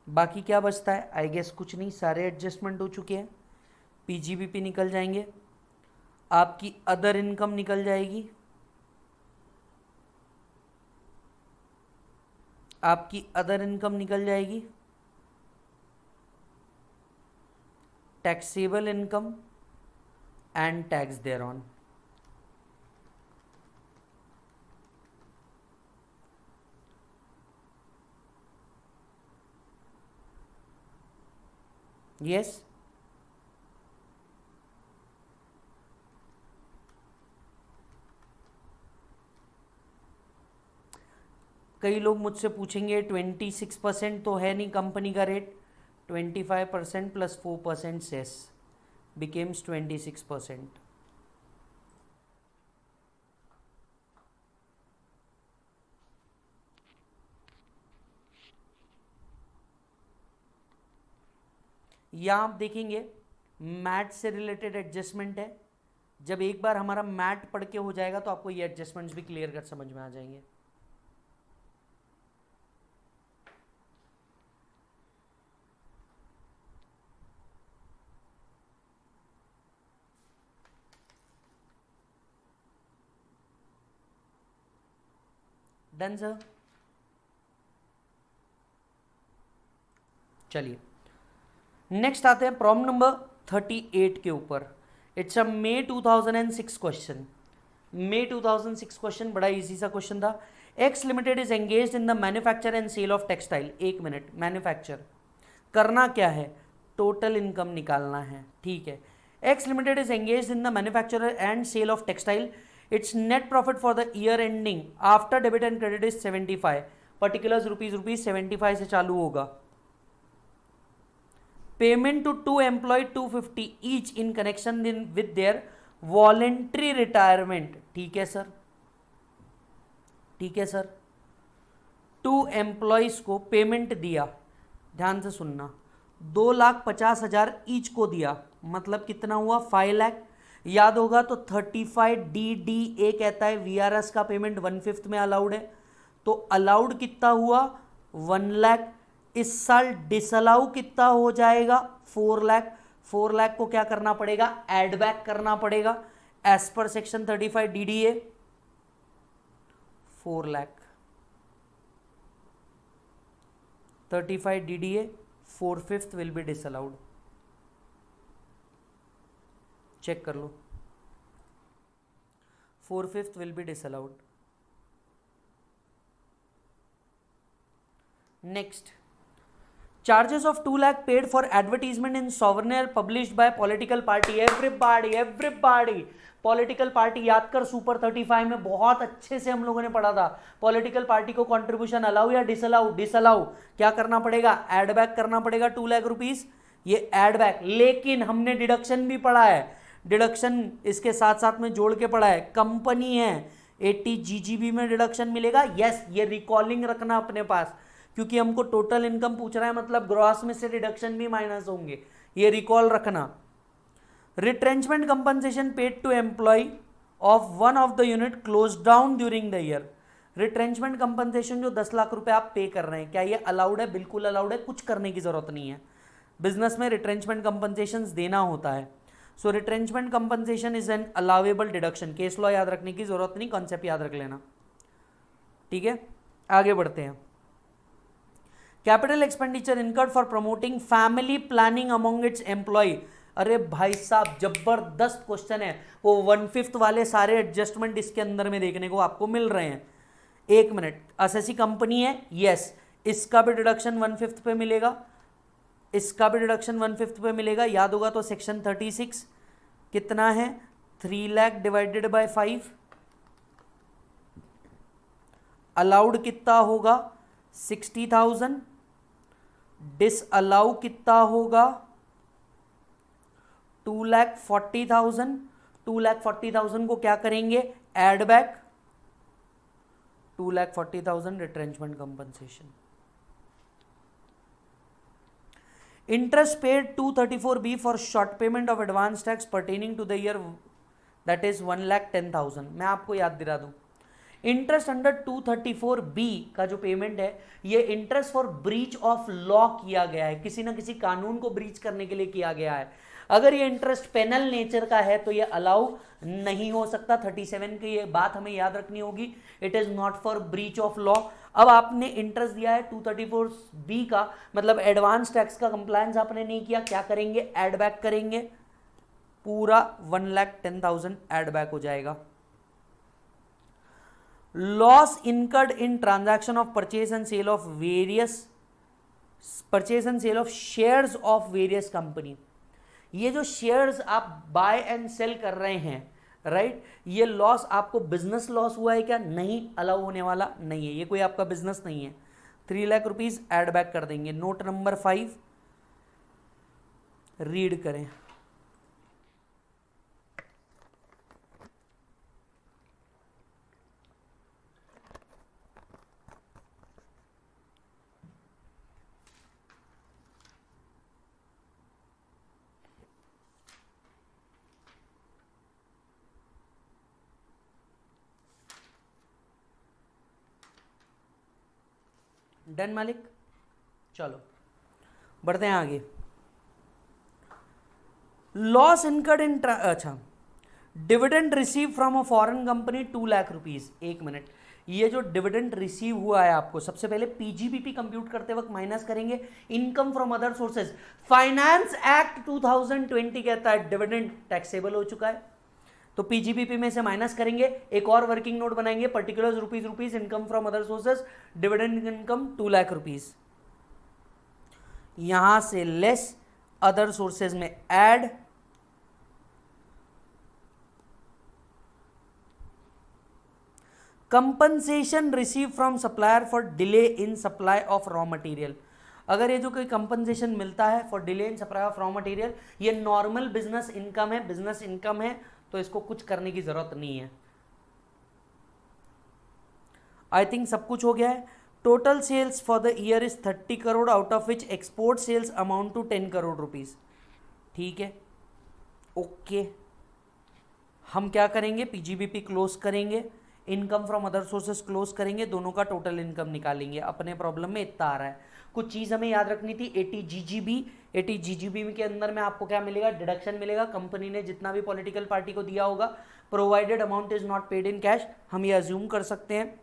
बाकी क्या बचता है, आई गेस कुछ नहीं, सारे एडजस्टमेंट हो चुके हैं। पीजीबीपी निकल जाएंगे, आपकी अदर इनकम निकल जाएगी, आपकी अदर इनकम निकल जाएगी, taxable income and tax thereon. Yes, कई लोग मुझसे पूछेंगे 26% तो है नहीं कंपनी का रेट, 25% प्लस 4% सेस बिकेम्स 26%। यहाँ आप देखेंगे मैट से रिलेटेड एडजस्टमेंट है। जब एक बार हमारा मैट पढ़ के हो जाएगा तो आपको ये एडजस्टमेंट्स भी क्लियर कर समझ में आ जाएंगे। Done sir. चलिए नेक्स्ट आते हैं प्रॉब्लम नंबर 38 के ऊपर। It's a May 2006 question. May 2006 question बड़ा इजी सा क्वेश्चन था। X limited is engaged in the manufacture and sale of textile. एक मिनट, मैन्युफैक्चर करना क्या है, टोटल इनकम निकालना है, ठीक है। X limited is engaged in the manufacture and sale of textile. Its net profit for the year ending after debit and credit is 75। Particulars rupees 75 से चालू होगा। Payment to 2 employ 250 each in connection with their voluntary retirement. ठीक है sir, ठीक है sir. 2 employees को payment दिया, ध्यान से सुनना, 2,50,000 ईच को दिया, मतलब कितना हुआ 5 लाख। याद होगा तो 35DDA कहता है VRS का पेमेंट 1/5 में अलाउड है, तो अलाउड कितना हुआ 1 लाख। इस साल डिसअलाउ कितना हो जाएगा 4 लाख। 4 लाख को क्या करना पड़ेगा, एड बैक करना पड़ेगा as per section 35 DDA। 4 lakh, 35 DDA, 4/5 will be disallowed. Check कर लो, 4/5 will be disallowed. Next, charges of 2 lakh paid for advertisement in souvenir published by political party। everybody political party याद कर, सुपर 35 में बहुत अच्छे से हम लोगों ने पढ़ा था। पॉलिटिकल पार्टी को कंट्रीब्यूशन अलाउ या डिसअलाउ? डिसअलाउ। क्या करना पड़ेगा? एड बैक करना पड़ेगा 2 लाख रुपीस, ये एड बैक। लेकिन हमने डिडक्शन भी पढ़ा है, डिडक्शन इसके साथ साथ में जोड़ के पढ़ा है। कंपनी है 80 GGB में डिडक्शन मिलेगा। यस, ये रिकॉलिंग रखना अपने पास, क्योंकि हमको टोटल इनकम पूछ रहा है, मतलब ग्रॉस में से डिडक्शन भी माइनस होंगे, ये रिकॉल रखना। Retrenchment compensation paid to employ of one of the unit close down during the year. Retrenchment compensation जो 10 लाख रुपए आप पे कर रहे हैं, क्या ये अलाउड है? बिल्कुल अलाउड है, कुछ करने की जरूरत नहीं है। बिजनेस में रिट्रेंचमेंट कंपनसेशन देना होता है। So retrenchment compensation is an allowable deduction. Case law याद रखने की जरूरत नहीं, कॉन्सेप्ट याद रख लेना, ठीक है। आगे बढ़ते हैं। Capital expenditure incurred for promoting family planning among its employ. अरे भाई साहब, जबरदस्त क्वेश्चन है। वो 1/5 वाले सारे एडजस्टमेंट इसके अंदर में देखने को आपको मिल रहे हैं। एक मिनट, असेसी कंपनी है, यस, इसका भी डिडक्शन 1/5 पे मिलेगा, इसका भी डिडक्शन 1/5 पे मिलेगा। याद होगा तो सेक्शन 36 कितना है? 3 लाख डिवाइडेड बाय 5, अलाउड कितना होगा? 60,000, डिसअलाउ कितना होगा? 2,40,000। 2,40,000 को क्या करेंगे? Add back 2,40,000 retrenchment compensation. Interest paid 234B for short payment of advance tax pertaining to the year, that is 1,10,000। मैं आपको याद दिला दूं, इंटरेस्ट अंडर 234B का जो पेमेंट है, ये interest for breach of law किया गया है, किसी ना किसी कानून को ब्रीच करने के लिए किया गया है। अगर ये इंटरेस्ट पेनल नेचर का है तो ये अलाउ नहीं हो सकता। 37 की ये बात हमें याद रखनी होगी, it is not for breach of law. अब आपने इंटरेस्ट दिया है 234B का, मतलब एडवांस टैक्स का कंप्लायंस आपने नहीं किया, क्या करेंगे? एड बैक करेंगे, पूरा 1,10,000 एड बैक हो जाएगा। Loss incurred in transaction of purchase and sale of shares of various company. ये जो शेयर्स आप बाय एंड सेल कर रहे हैं, राइट, ये लॉस आपको बिजनेस लॉस हुआ है क्या? नहीं, अलाउ होने वाला नहीं है, ये कोई आपका बिजनेस नहीं है। 3 लाख रुपीज एड बैक कर देंगे। नोट नंबर 5 रीड करें। डन मालिक, चलो बढ़ते हैं आगे। लॉस इनकर्ड इन अच्छा, dividend receive from a foreign company 2 lakh rupees. एक मिनट, ये जो डिविडेंड रिसीव हुआ है आपको, सबसे पहले पीजीबीपी कंप्यूट करते वक्त माइनस करेंगे income from other sources. Finance act 2020 कहता है डिविडेंड टैक्सेबल हो चुका है, तो पीजीबीपी में से माइनस करेंगे। एक और वर्किंग नोट बनाएंगे, particulars rupees income from other sources, dividend income 2 lakh rupees, यहां से लेस अदर सोर्सेज में add, compensation receive from supplier for delay in supply of raw material. अगर ये जो कोई कंपनसेशन मिलता है for delay in supply of raw material, ये नॉर्मल बिजनेस इनकम है, बिजनेस इनकम है, तो इसको कुछ करने की जरूरत नहीं है। आई थिंक सब कुछ हो गया है। Total sales for the year is 30 crore, out of which export sales amount to 10 crore rupees. ठीक है, ओके। हम क्या करेंगे? पीजीबीपी क्लोज करेंगे, income from other sources close करेंगे, दोनों का टोटल इनकम निकालेंगे। अपने प्रॉब्लम में इतना आ रहा है। कुछ चीज़ हमें याद रखनी थी, 80 GGB के अंदर में आपको क्या मिलेगा? डिडक्शन मिलेगा। कंपनी ने जितना भी पॉलिटिकल पार्टी को दिया होगा, provided amount is not paid in cash, हम ये अज्यूम कर सकते हैं।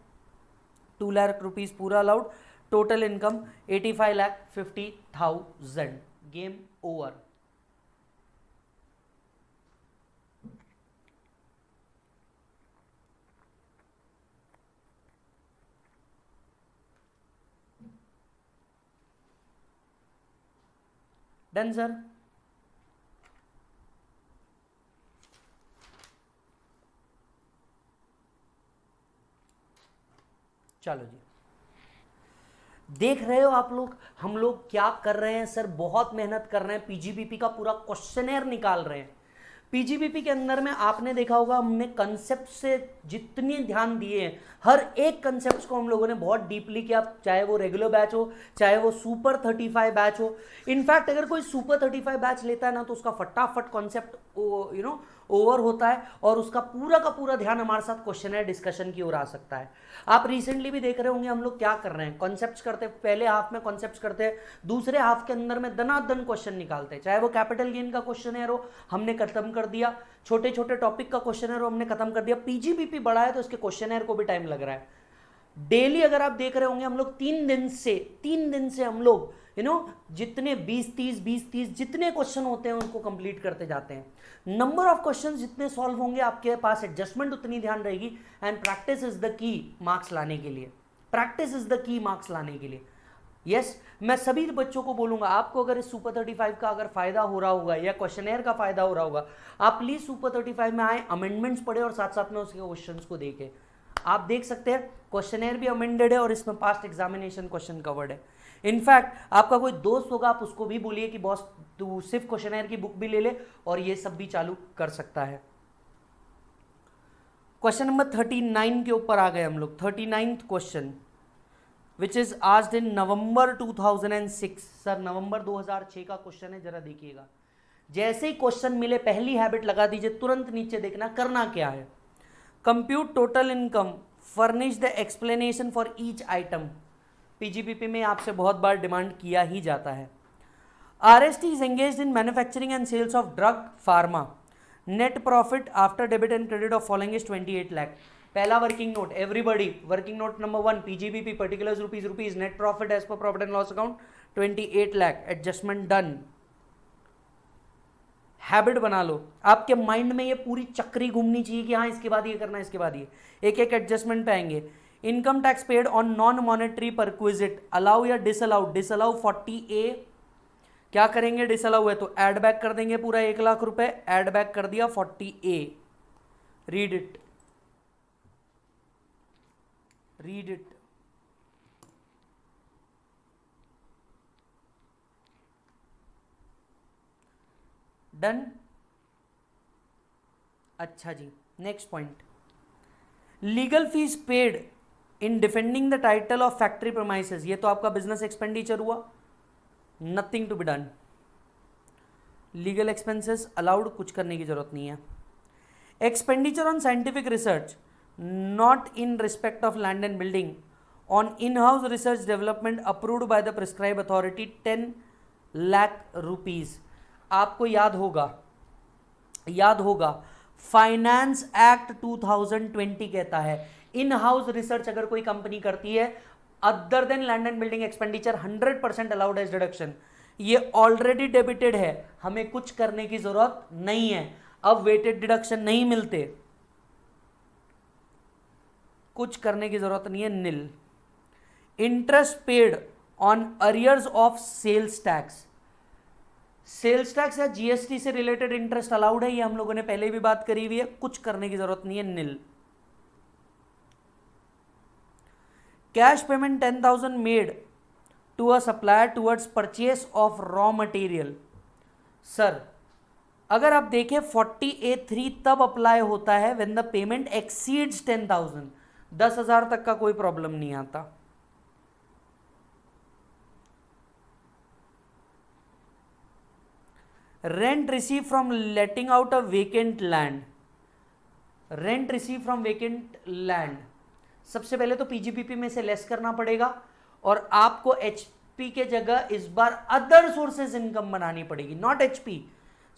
2 लाख रुपीज पूरा allowed, total income 85,50,000, game over. Done sir. चलो जी, देख रहे हो आप लोग हम लोग क्या कर रहे हैं सर, बहुत मेहनत कर रहे हैं, पीजीबीपी का पूरा क्वेश्चनर निकाल रहे हैं। पीजीबीपी के अंदर में आपने देखा होगा हमने कंसेप्ट से जितने ध्यान दिए हैं, हर एक कंसेप्ट को हम लोगों ने बहुत डीपली किया, चाहे वो रेगुलर बैच हो, चाहे वो सुपर 35 बैच हो। इनफैक्ट अगर कोई सुपर 35 बैच लेता है ना तो उसका फटाफट कॉन्सेप्ट ओवर होता है और उसका पूरा का पूरा ध्यान हमारे साथ क्वेश्चनर डिस्कशन की ओर आ सकता है। आप रिसेंटली भी देख रहे होंगे हम लोग क्या कर रहे हैं, कॉन्सेप्ट्स करते हैं, पहले हाफ में कॉन्सेप्ट्स करते हैं, दूसरे हाफ के अंदर में दनादन क्वेश्चन निकालते हैं, चाहे वो कैपिटल गेन का क्वेश्चनर हो हमने खत्म कर दिया, छोटे छोटे टॉपिक का क्वेश्चनर हो हमने खत्म कर दिया। पीजीबीपी बड़ा है तो इसके क्वेश्चनर को भी टाइम लग रहा है। डेली अगर आप देख रहे होंगे हम लोग 3 दिन से हम लोग जितने 20-30 जितने क्वेश्चन होते हैं उनको कंप्लीट करते जाते हैं। नंबर ऑफ क्वेश्चन जितने सॉल्व होंगे आपके पास एडजस्टमेंट उतनी ध्यान रहेगी। And practice is the key marks लाने के लिए, practice is the key marks लाने के लिए। यस, मैं सभी बच्चों को बोलूंगा, आपको अगर इस सुपर 35 का अगर फायदा हो रहा होगा या क्वेश्चनर का फायदा हो रहा होगा, आप प्लीज सुपर 35 में आए, अमेंडमेंट्स पढ़े और साथ साथ में उसके क्वेश्चंस को देखें। आप देख सकते हैं क्वेश्चनर भी अमेंडेड है और इसमें पास्ट एग्जामिनेशन क्वेश्चन कवर्ड है। इनफैक्ट आपका कोई दोस्त होगा आप उसको भी बोलिए कि बॉस तू सिर्फ क्वेश्चनर की बुक भी ले ले और ये सब भी चालू कर सकता है। क्वेश्चन नंबर 39 के ऊपर आ गए हम लोग। 39th question which is asked in November 2006। Sir नवंबर 2006 का क्वेश्चन है, जरा देखिएगा। जैसे ही क्वेश्चन मिले पहली हैबिट लगा दीजिए, तुरंत नीचे देखना करना क्या है। Compute total income, furnish the explanation for each item. PGBP में आपसे बहुत बार डिमांड किया ही जाता है। RST is engaged in manufacturing and sales of drug pharma, net profit after debit and credit of following is 28 lakh. पहला working note, everybody working note number 1, PGBP particulars rupees, net profit as per profit and loss account 28 lakh. Adjustment done. Habit बना लो, आपके mind में ये पूरी चक्री घूमनी चाहिए कि हाँ इसके बाद ये करना है, इसके बाद ये। एक एक एडजस्टमेंट पे आएंगे। Income tax paid on non monetary perquisite, allow या डिसअलाउ। डिसअलाउ 40A, क्या करेंगे डिसअलाउ है तो एड बैक कर देंगे पूरा 1 लाख रुपए, एड बैक कर दिया 40A। Read it, read it. Done. अच्छा जी, next point, legal fees paid in defending the title of factory premises. ये तो आपका बिजनेस एक्सपेंडिचर हुआ, nothing to be done. Legal expenses allowed, कुछ करने की जरूरत नहीं है। Expenditure on scientific research not in respect of land and building on in house research development approved by the prescribe authority 10 lakh rupees. आपको याद होगा फाइनेंस एक्ट 2020 कहता है इन हाउस रिसर्च अगर कोई कंपनी करती है other than land and building expenditure 100% allowed as deduction. ये ऑलरेडी डेबिटेड है, हमें कुछ करने की जरूरत नहीं है। अब वेटेड डिडक्शन नहीं मिलते, कुछ करने की जरूरत नहीं है, nil. Interest paid on arrears of sales tax, sales tax या जीएसटी से रिलेटेड इंटरेस्ट अलाउड है, ये हम लोगों ने पहले भी बात करी हुई है, कुछ करने की जरूरत नहीं है, nil. Cash payment 10,000 made to a supplier towards purchase of raw material. Sir अगर आप देखें 40A3 तब अप्लाई होता है व्हेन द पेमेंट एक्सीड्स 10,000, 10,000 तक का कोई प्रॉब्लम नहीं आता। Rent receive from letting out a vacant land, rent receive from vacant land सबसे पहले तो पीजीबीपी में से लेस करना पड़ेगा और आपको एचपी के जगह इस बार अदर सोर्सेज इनकम बनानी पड़ेगी, not HP.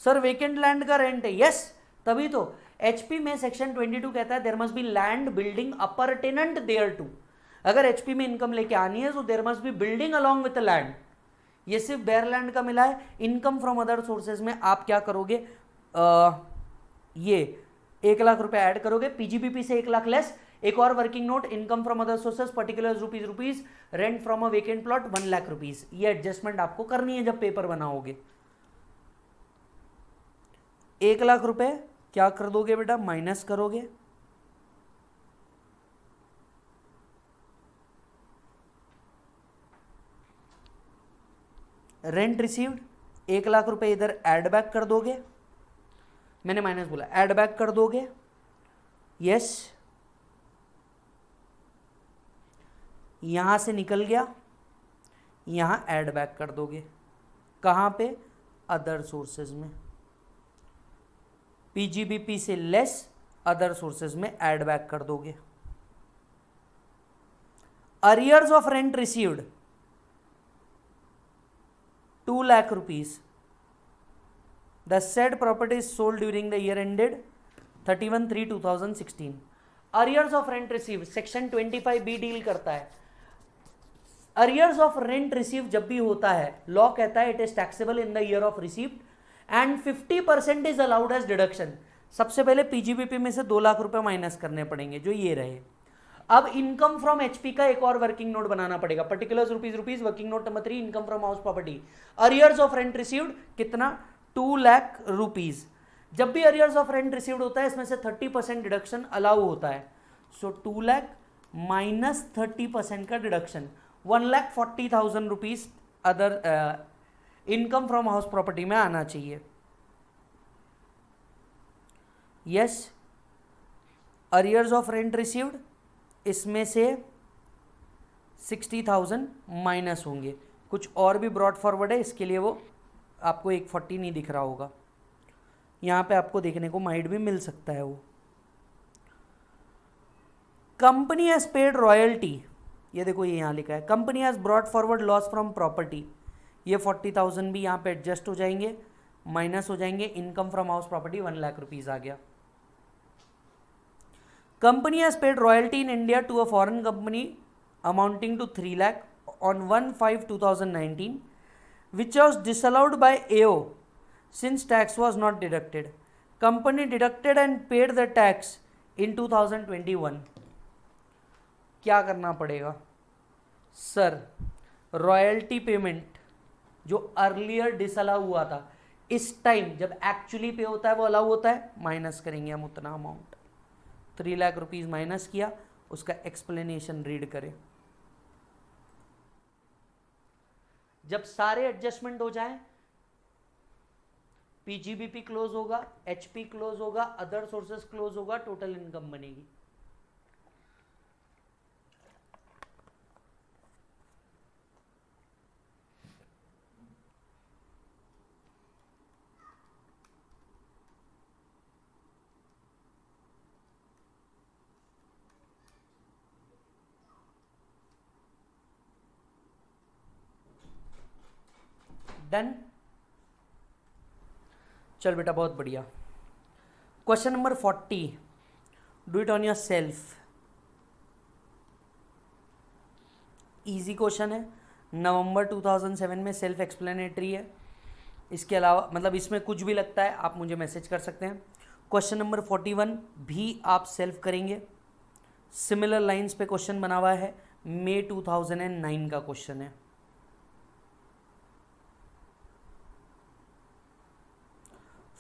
Sir vacant land का रेंट है, यस तभी तो एचपी में सेक्शन 22 कहता है there must be land building appurtenant thereto. अगर एचपी में इनकम लेके आनी है तो there must be building along with land. ये सिर्फ बेयर लैंड का मिला है। इनकम फ्रॉम अदर सोर्सेज में आप क्या करोगे, ये 1,00,000 रुपए ऐड करोगे, पीजीबीपी से 1,00,000 लेस, एक और working note, income from other sources particular rupees, rent from a vacant plot 1,00,000 rupees. ये एडजस्टमेंट आपको करनी है जब पेपर बनाओगे। 1,00,000 रुपए क्या कर दोगे बेटा, माइनस करोगे, रेंट रिसीव्ड 1,00,000 रुपए इधर ऐड बैक कर दोगे, मैंने माइनस बोला, ऐड बैक कर दोगे, यस, यहां से निकल गया, यहां ऐड बैक कर दोगे, कहां पे, अदर सोर्सेज में, पीजीबीपी से लेस अदर सोर्सेज में ऐड बैक कर दोगे। Arrears of rent received 2,00,000 rupees. The said property is sold during the year ended 31/3/2016. Arrears of rent received section 25B deal करता है। अरियर्स ऑफ रेंट रिसीव जब भी होता है, लॉ कहता है it is taxable in the year of received and 50% is allowed as deduction. सबसे पहले पीजीबीपी में से 2,00,000 रुपए माइनस करने पड़ेंगे, जो ये रहे। अब इनकम फ्रॉम एचपी का एक और वर्किंग नोट बनाना पड़ेगा, particulars rupees, working note number 3, income from house property, arrears of rent received कितना, 2,00,000 रुपीज। जब भी अरियर्स ऑफ रेंट रिसीव्ड होता है इसमें से 30% डिडक्शन अलाउ होता है। सो 2,00,000 माइनस 30% का deduction 1,40,000 rupees other income from house property में आना चाहिए। Yes, arrears of rent received इसमें से 60,000 माइनस होंगे। कुछ और भी ब्रॉड फॉरवर्ड है, इसके लिए वो आपको 140 नहीं दिख रहा होगा, यहाँ पे आपको देखने को माइट भी मिल सकता है वो। कंपनी हैज पेड रॉयल्टी, ये देखो ये यहाँ लिखा है, company has brought forward loss from property, ये 40,000 भी यहाँ पे एडजस्ट हो जाएंगे, माइनस हो जाएंगे। Income from house property 1,00,000 rupees आ गया। Company has paid royalty in India to a foreign company amounting to 3,00,000 on 1/5/2019, which was disallowed by AO since tax was not deducted. Company deducted and paid the tax in 2021. क्या करना पड़ेगा sir, royalty payment जो earlier disallow हुआ था, इस time जब actually पे होता है वो अलाउ होता है, माइनस करेंगे हम उतना अमाउंट। 3,00,000 रुपीज माइनस किया, उसका एक्सप्लेनेशन रीड करें। जब सारे एडजस्टमेंट हो जाएं, पीजीबीपी क्लोज होगा, एचपी क्लोज होगा, अदर सोर्सेस क्लोज होगा, टोटल इनकम बनेगी। डन, चल बेटा बहुत बढ़िया। Question number 40, do it on your self. Easy question है, नवंबर 2007 में, सेल्फ एक्सप्लेनेटरी है। इसके अलावा मतलब इसमें कुछ भी लगता है आप मुझे मैसेज कर सकते हैं। क्वेश्चन नंबर 41 भी आप सेल्फ करेंगे, सिमिलर लाइंस पे क्वेश्चन बना हुआ है, मई 2009 का क्वेश्चन है।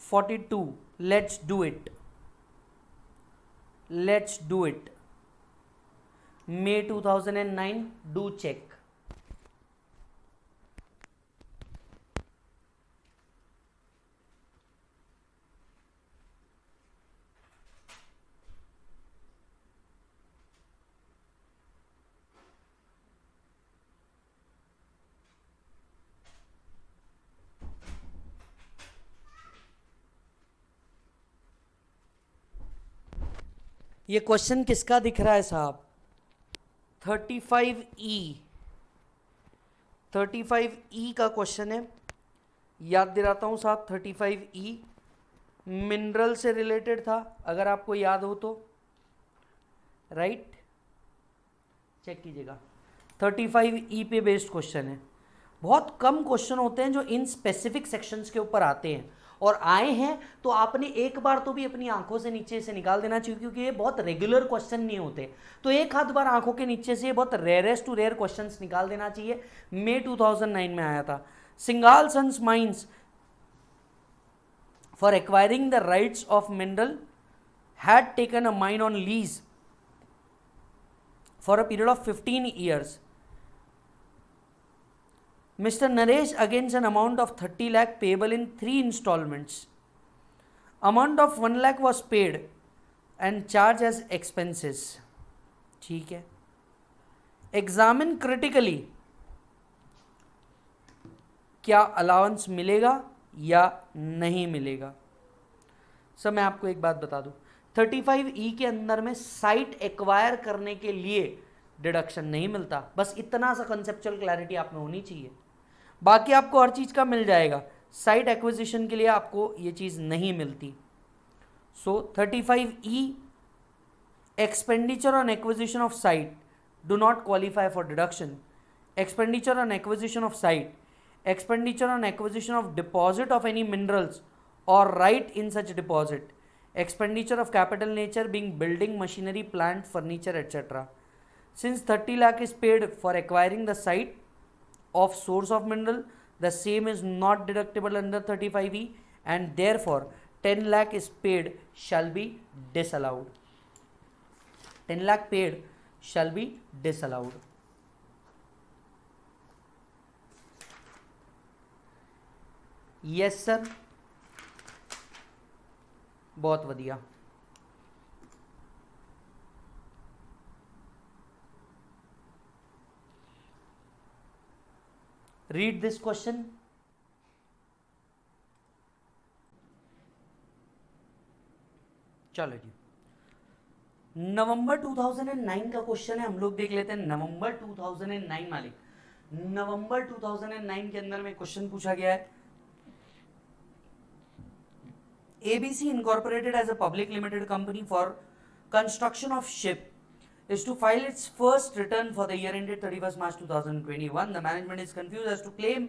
42, let's do it, May 2009, do check। ये क्वेश्चन किसका दिख रहा है साहब, 35E का क्वेश्चन है। याद दिलाता हूँ साहब, 35E मिनरल से रिलेटेड था, अगर आपको याद हो तो, राइट। चेक कीजिएगा, 35E पे बेस्ड क्वेश्चन है। बहुत कम क्वेश्चन होते हैं जो इन स्पेसिफिक सेक्शंस के ऊपर आते हैं, और आए हैं तो आपने एक बार तो भी अपनी आंखों से नीचे से निकाल देना चाहिए, क्योंकि ये बहुत रेगुलर क्वेश्चन नहीं होते। तो एक आध बार आंखों के नीचे से बहुत रेयरेस्ट टू रेयर क्वेश्चंस निकाल देना चाहिए। मई 2009 में आया था। Singhal Sons mines for acquiring the rights of mineral had taken a mine on lease for a period of 15 years. Mr. Naresh against an amount of 30 lakh payable in 3 installments. Amount of 1 lakh was paid and charged as expenses. ठीक है। Examine critically, क्या allowance मिलेगा या नहीं मिलेगा। Sir मैं आपको एक बात बता दूं, 35E के अंदर में साइट एक्वायर करने के लिए डिडक्शन नहीं मिलता। बस इतना सा कंसेप्चुअल क्लैरिटी आप में होनी चाहिए, बाकी आपको हर चीज़ का मिल जाएगा। साइट एक्विजिशन के लिए आपको ये चीज़ नहीं मिलती। So 35E expenditure on acquisition of site do not qualify for deduction. Expenditure on acquisition of site, expenditure on acquisition of deposit of any minerals और right in such deposit, expenditure of capital nature being building machinery, plant, furniture, etc. Since 30 lakh is paid for acquiring the site of source of mineral, the same is not deductible under 35E, and therefore 10 lakh is paid shall be disallowed. 10 lakh paid shall be disallowed. Yes sir, बहुत बढ़िया। Read this question. चलो जी, नवंबर 2009 का question है, हम लोग देख लेते हैं नवंबर 2009 मालिक। नवंबर 2009 के अंदर में क्वेश्चन पूछा गया है, ABC Incorporated as a public limited company for construction of ship is to file its first return for the year ended 31st March 2021. The management is confused as to claim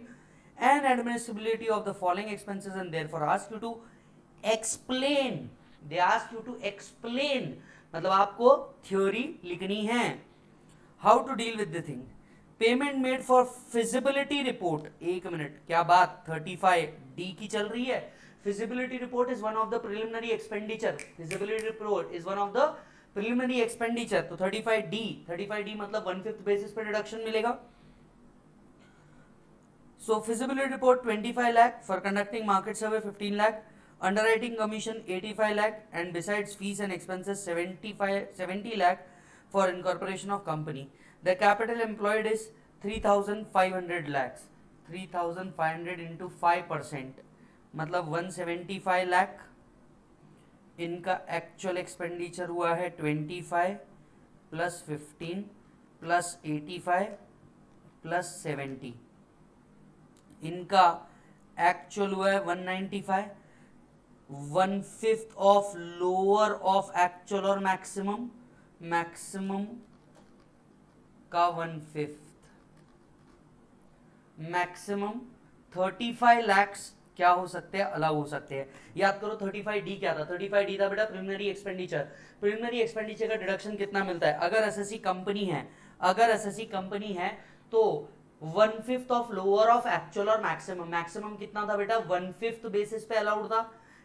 and administrability of the following expenses and therefore ask you to explain. They ask you to explain, मतलब आपको theory लिखनी है। How to deal with the thing. Payment made for feasibility report, एक minute क्या बात, 35D की चल रही है। Feasibility report is one of the preliminary expenditure. Feasibility report is one of the preliminary expenditure. तो 35D मतलब 1/5 basis पे डिडक्शन मिलेगा। So feasibility report 25 lakh, for conducting market survey 15 lakh, underwriting commission 85 lakh, and besides fees and expenses 70 lakh for incorporation of company. The capital employed is 3,500 lakhs. 3,500 into 5%, मतलब 175 लाख। इनका actual expenditure हुआ है 25 plus 15 plus 85 plus 70। इनका actual हुआ है 195, 1/5 of lower of actual और maximum, maximum का 1/5, maximum 35 lakhs क्या हो सकते हैं, अलाउ हो सकते हैं। याद करो 35D क्या था, 35D था बेटा प्रिलिमिनरी एक्सपेंडिचर। प्रिलिमिनरी एक्सपेंडिचर का डिडक्शन कितना मिलता है, अगर एसएससी कंपनी है, अगर एसएससी कंपनी है तो 1/5 ऑफ लोअर ऑफ एक्चुअल और मैक्सिमम। मैक्सिमम कितना था बेटा, 1/5 बेसिस पे अलाउड था।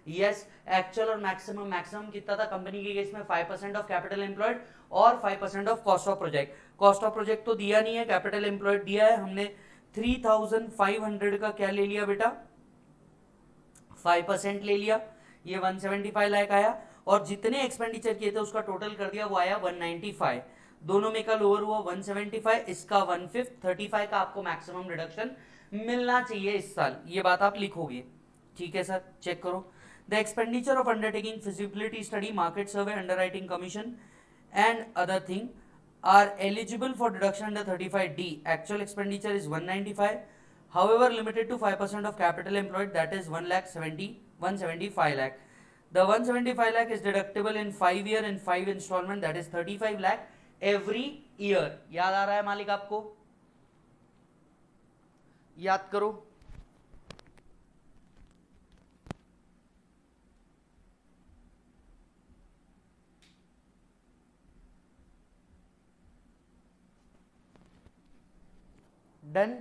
यस, एक्चुअल और मैक्सिमम, मैक्सिमम कितना था कंपनी के केस में 5% ऑफ कैपिटल एम्प्लॉयड और 5% of cost of project. Cost of project तो दिया नहीं है, कैपिटल एम्प्लॉयड दिया है। हमने 3,500 का क्या ले लिया बेटा, 5% ले लिया, ये 175 लाख आया, और जितने एक्सपेंडिचर किए थे उसका टोटल कर दिया, वो आया 195। दोनों में का लोअर हुआ 175, इसका 1/5, 35 का आपको मैक्सिमम रिडक्शन मिलना चाहिए इस साल। ये बात आप लिखोगे, ठीक है सर, चेक करो। The expenditure of undertaking feasibility study, market survey, underwriting commission and other thing are eligible for deduction under 35D. Actual expenditure is 195, however limited to 5% of capital employed, that is 175 lakh. The 175 lakh is deductible in 5 year in 5 installment, that is 35 lakh every year. याद आ रहा है मालिक आपको? याद करो। Done.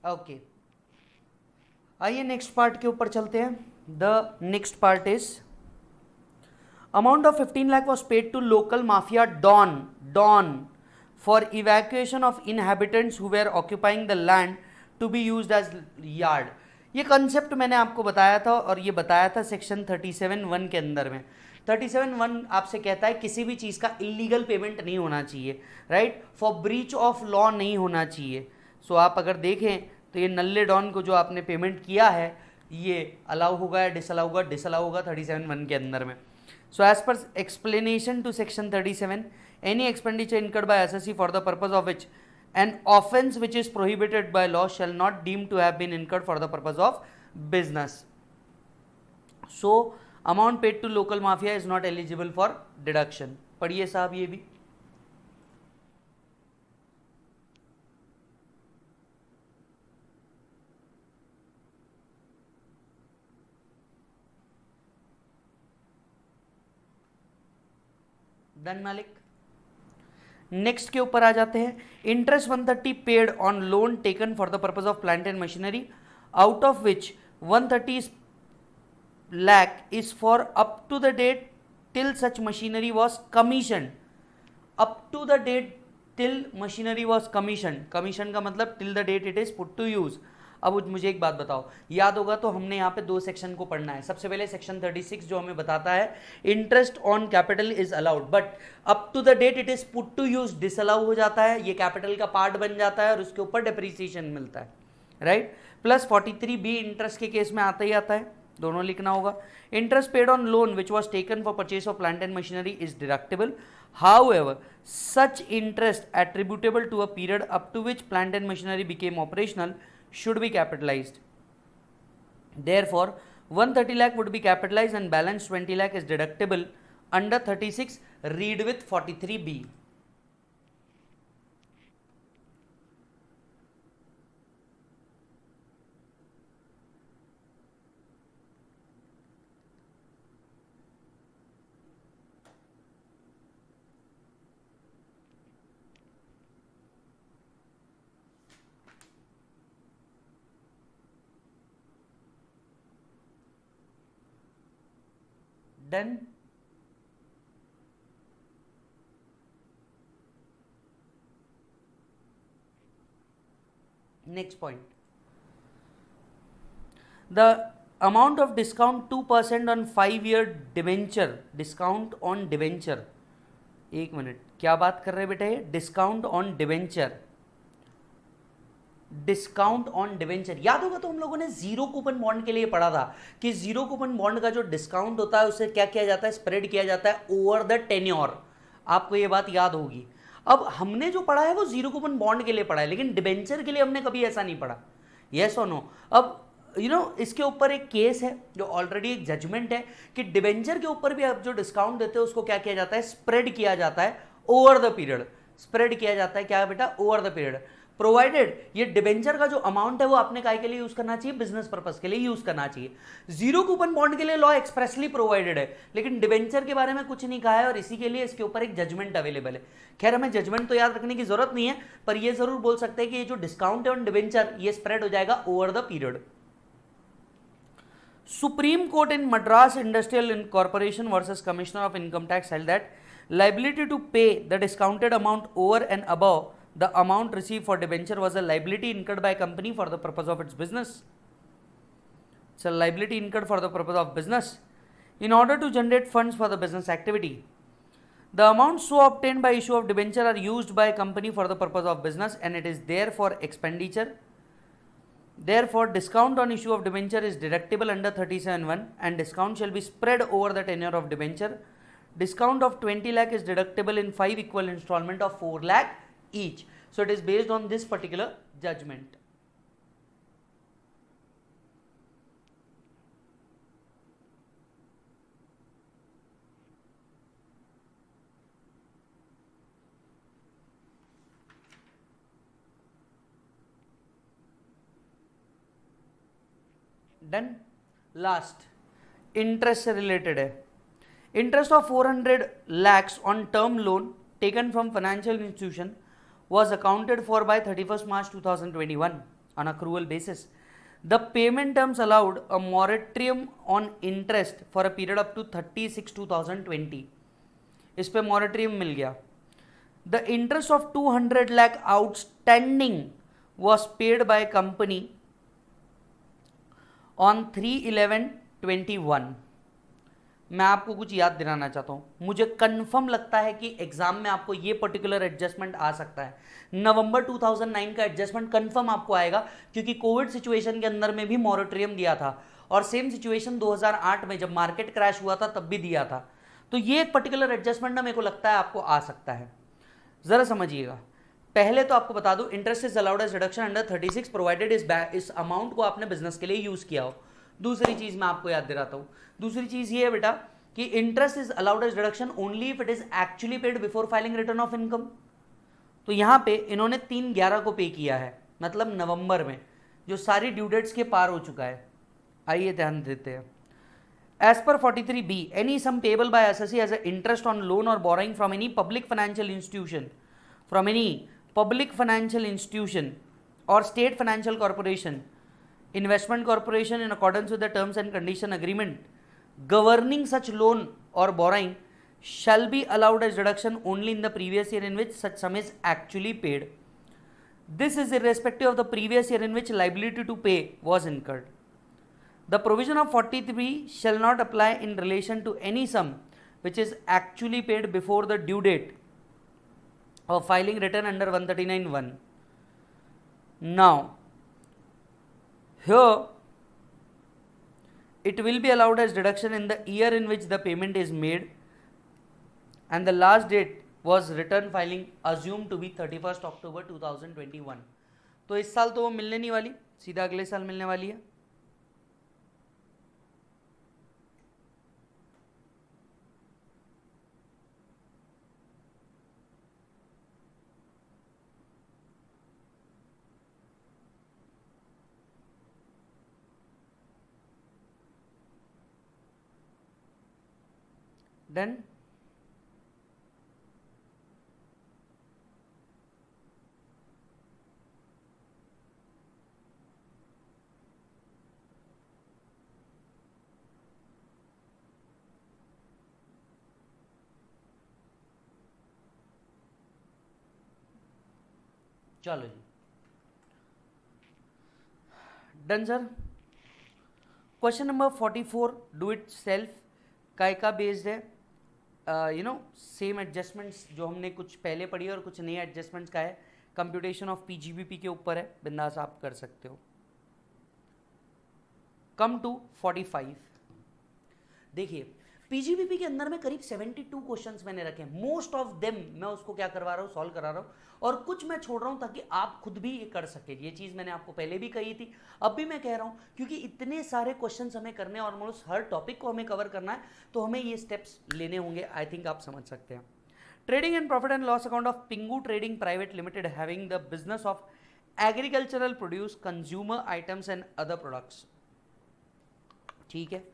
Okay, आइए next part के ऊपर चलते हैं। The next part is amount of 15 lakh was paid to local mafia don for evacuation of inhabitants who were occupying the land to be used as yard. ये कंसेप्ट मैंने आपको बताया था, और ये बताया था सेक्शन 37(1) के अंदर में। 37(1) आपसे कहता है किसी भी चीज़ का इलीगल पेमेंट नहीं होना चाहिए, right, for breach of law नहीं होना चाहिए। सो आप अगर देखें तो ये नल्ले डॉन को जो आपने पेमेंट किया है ये अलाउ होगा या डिसअलाउ होगा? डिसअलाउ होगा 37(1) के अंदर में। So as per explanation to section 37, any expenditure incurred by assessee for the purpose of which an offense which is prohibited by law shall not deem to have been incurred for the purpose of business. So amount paid to local mafia is not eligible for deduction. पढ़िए साहब ये भी। Done मालिक। Next के ऊपर आ जाते हैं। Interest 130 paid on loan taken for the purpose of plant and machinery, out of which 130 lakh is for up to the date till such machinery was commissioned. up to the date till machinery was commissioned. commission का मतलब till the date it is put to use. अब मुझे एक बात बताओ, याद होगा तो हमने यहाँ पे दो सेक्शन को पढ़ना है। सबसे पहले सेक्शन 36 जो हमें बताता है interest on capital is allowed, but up to the date it is put to use disallow हो जाता है, ये कैपिटल का पार्ट बन जाता है और उसके ऊपर डेप्रीसिएशन मिलता है, राइट। प्लस 43B इंटरेस्ट के केस में आता ही आता है, दोनों लिखना होगा। Interest paid on loan which was taken for purchase of plant and machinery is deductible, however such interest attributable to a period up to which plant and machinery became operational should be capitalized. Therefore 130 lakh would be capitalized and balance 20 lakh is deductible under 36. Read with 43B. Done. Next point. The amount of discount 2% on 5-year debenture. Discount on debenture. एक minute, क्या बात कर रहे हैं बेटा? ये discount on debenture, discount on debenture याद होगा तो हम लोगों ने जीरो कूपन बॉन्ड के लिए पढ़ा था कि जीरो कूपन बॉन्ड का जो डिस्काउंट होता है उसे क्या किया जाता है? स्प्रेड किया जाता है ओवर द टेन्योर। आपको ये बात याद होगी। अब हमने जो पढ़ा है वो जीरो कूपन बॉन्ड के लिए पढ़ा है, लेकिन डिवेंचर के लिए हमने कभी ऐसा नहीं पढ़ा। यस और नो? अब इसके ऊपर एक केस है जो ऑलरेडी एक जजमेंट है कि डिवेंचर के ऊपर भी आप जो डिस्काउंट देते हो उसको क्या किया जाता है? स्प्रेड किया जाता है ओवर द पीरियड। स्प्रेड किया जाता है क्या बेटा? ओवर द पीरियड, प्रोवाइडेड ये डिबेंचर का जो अमाउंट है वो आपने काय के लिए यूज करना चाहिए? बिजनेस पर्पस के लिए यूज करना चाहिए। जीरो कूपन बॉन्ड के लिए लॉ एक्सप्रेसली प्रोवाइडेड है, लेकिन डिबेंचर के बारे में कुछ नहीं कहा है और इसी के लिए इसके ऊपर एक जजमेंट अवेलेबल है। खैर हमें जजमेंट तो याद रखने की जरूरत नहीं है, पर ये जरूर बोल सकते हैं कि ये जो डिस्काउंट है ऑन डिबेंचर ये स्प्रेड हो जाएगा over the period. Supreme Court in Madras Industrial Corporation versus Commissioner of Income Tax held that liability to pay the discounted amount over and above the amount received for debenture was a liability incurred by a company for the purpose of its business. It's a liability incurred for the purpose of business in order to generate funds for the business activity. The amounts so obtained by issue of debenture are used by a company for the purpose of business and it is there for expenditure. Therefore, discount on issue of debenture is deductible under 37(1) and discount shall be spread over the tenure of debenture. Discount of 20 lakh is deductible in 5 equal installment of 4 lakh each. So it is based on this particular judgment. Done. Last, interest से related है. Interest of 400 lakhs on term loan taken from financial institution was accounted for by 31st March 2021 on accrual basis. The payment terms allowed a moratorium on interest for a period up to 30/6/2020. इस पे moratorium मिल गया. The interest of 200 lakh outstanding was paid by company on 3/11/21. मैं आपको कुछ याद दिलाना चाहता हूं, मुझे कंफर्म लगता है कि एग्जाम में आपको ये पर्टिकुलर एडजस्टमेंट आ सकता है. नवंबर 2009 का एडजस्टमेंट कंफर्म आपको आएगा, क्योंकि कोविड सिचुएशन के अंदर में भी मॉरेटोरियम दिया था, और सेम सिचुएशन 2008 में जब मार्केट क्रैश हुआ था तब भी दिया था. तो ये एक पर्टिकुलर एडजस्टमेंट ना मेरे को लगता है आपको आ सकता है. जरा समझिएगा. पहले तो आपको बता दूं, interest is allowed as reduction under 36 provided इस अमाउंट को आपने बिजनेस के लिए यूज किया हो. दूसरी चीज मैं आपको याद दिलाता हूं. दूसरी चीज ये है बेटा कि interest is allowed as reduction only if it is actually paid before filing return of income. तो यहां पे इन्होंने 3/11 को पे किया है, मतलब नवंबर में, जो सारी ड्यू डेट्स के पार हो चुका है. आइए ध्यान देते हैं. As per 43B, any sum payable by assessee as an interest on loan or borrowing from any public financial institution or state financial corporation, investment corporation, in accordance with the terms and condition agreement governing such loan or borrowing shall be allowed as deduction only in the previous year in which such sum is actually paid. This is irrespective of the previous year in which liability to pay was incurred. The provision of 43 shall not apply in relation to any sum which is actually paid before the due date of filing return under 139(1). Now, here it will be allowed as deduction in the year in which the payment is made, and the last date was return filing assumed to be 31st October 2021. तो इस साल तो वो मिलने नहीं वाली, सीधा अगले साल मिलने वाली है. Done. चलो जी. Done sir. Question number 44 do it self काय का बेस्ड है. सेम एडजस्टमेंट्स जो हमने कुछ पहले पढ़ी और कुछ नए एडजस्टमेंट्स का है. कंप्यूटेशन ऑफ पीजीबीपी के ऊपर है, बिंदास आप कर सकते हो. Come to 45. देखिए, पीजीबीपी के अंदर में करीब 72 क्वेश्चंस मैंने रखे हैं. मोस्ट ऑफ देम मैं उसको क्या करवा रहा हूँ, सॉल्व करा रहा हूँ, और कुछ मैं छोड़ रहा हूँ ताकि आप खुद भी ये कर सके. ये चीज़ मैंने आपको पहले भी कही थी, अब भी मैं कह रहा हूँ, क्योंकि इतने सारे क्वेश्चंस हमें करने और ऑलमोस्ट हर टॉपिक को हमें कवर करना है, तो हमें ये स्टेप्स लेने होंगे. आई थिंक आप समझ सकते हैं. Trading and profit and loss account of पिंगू trading private limited having the business of agricultural produce, consumer items and other products. ठीक है.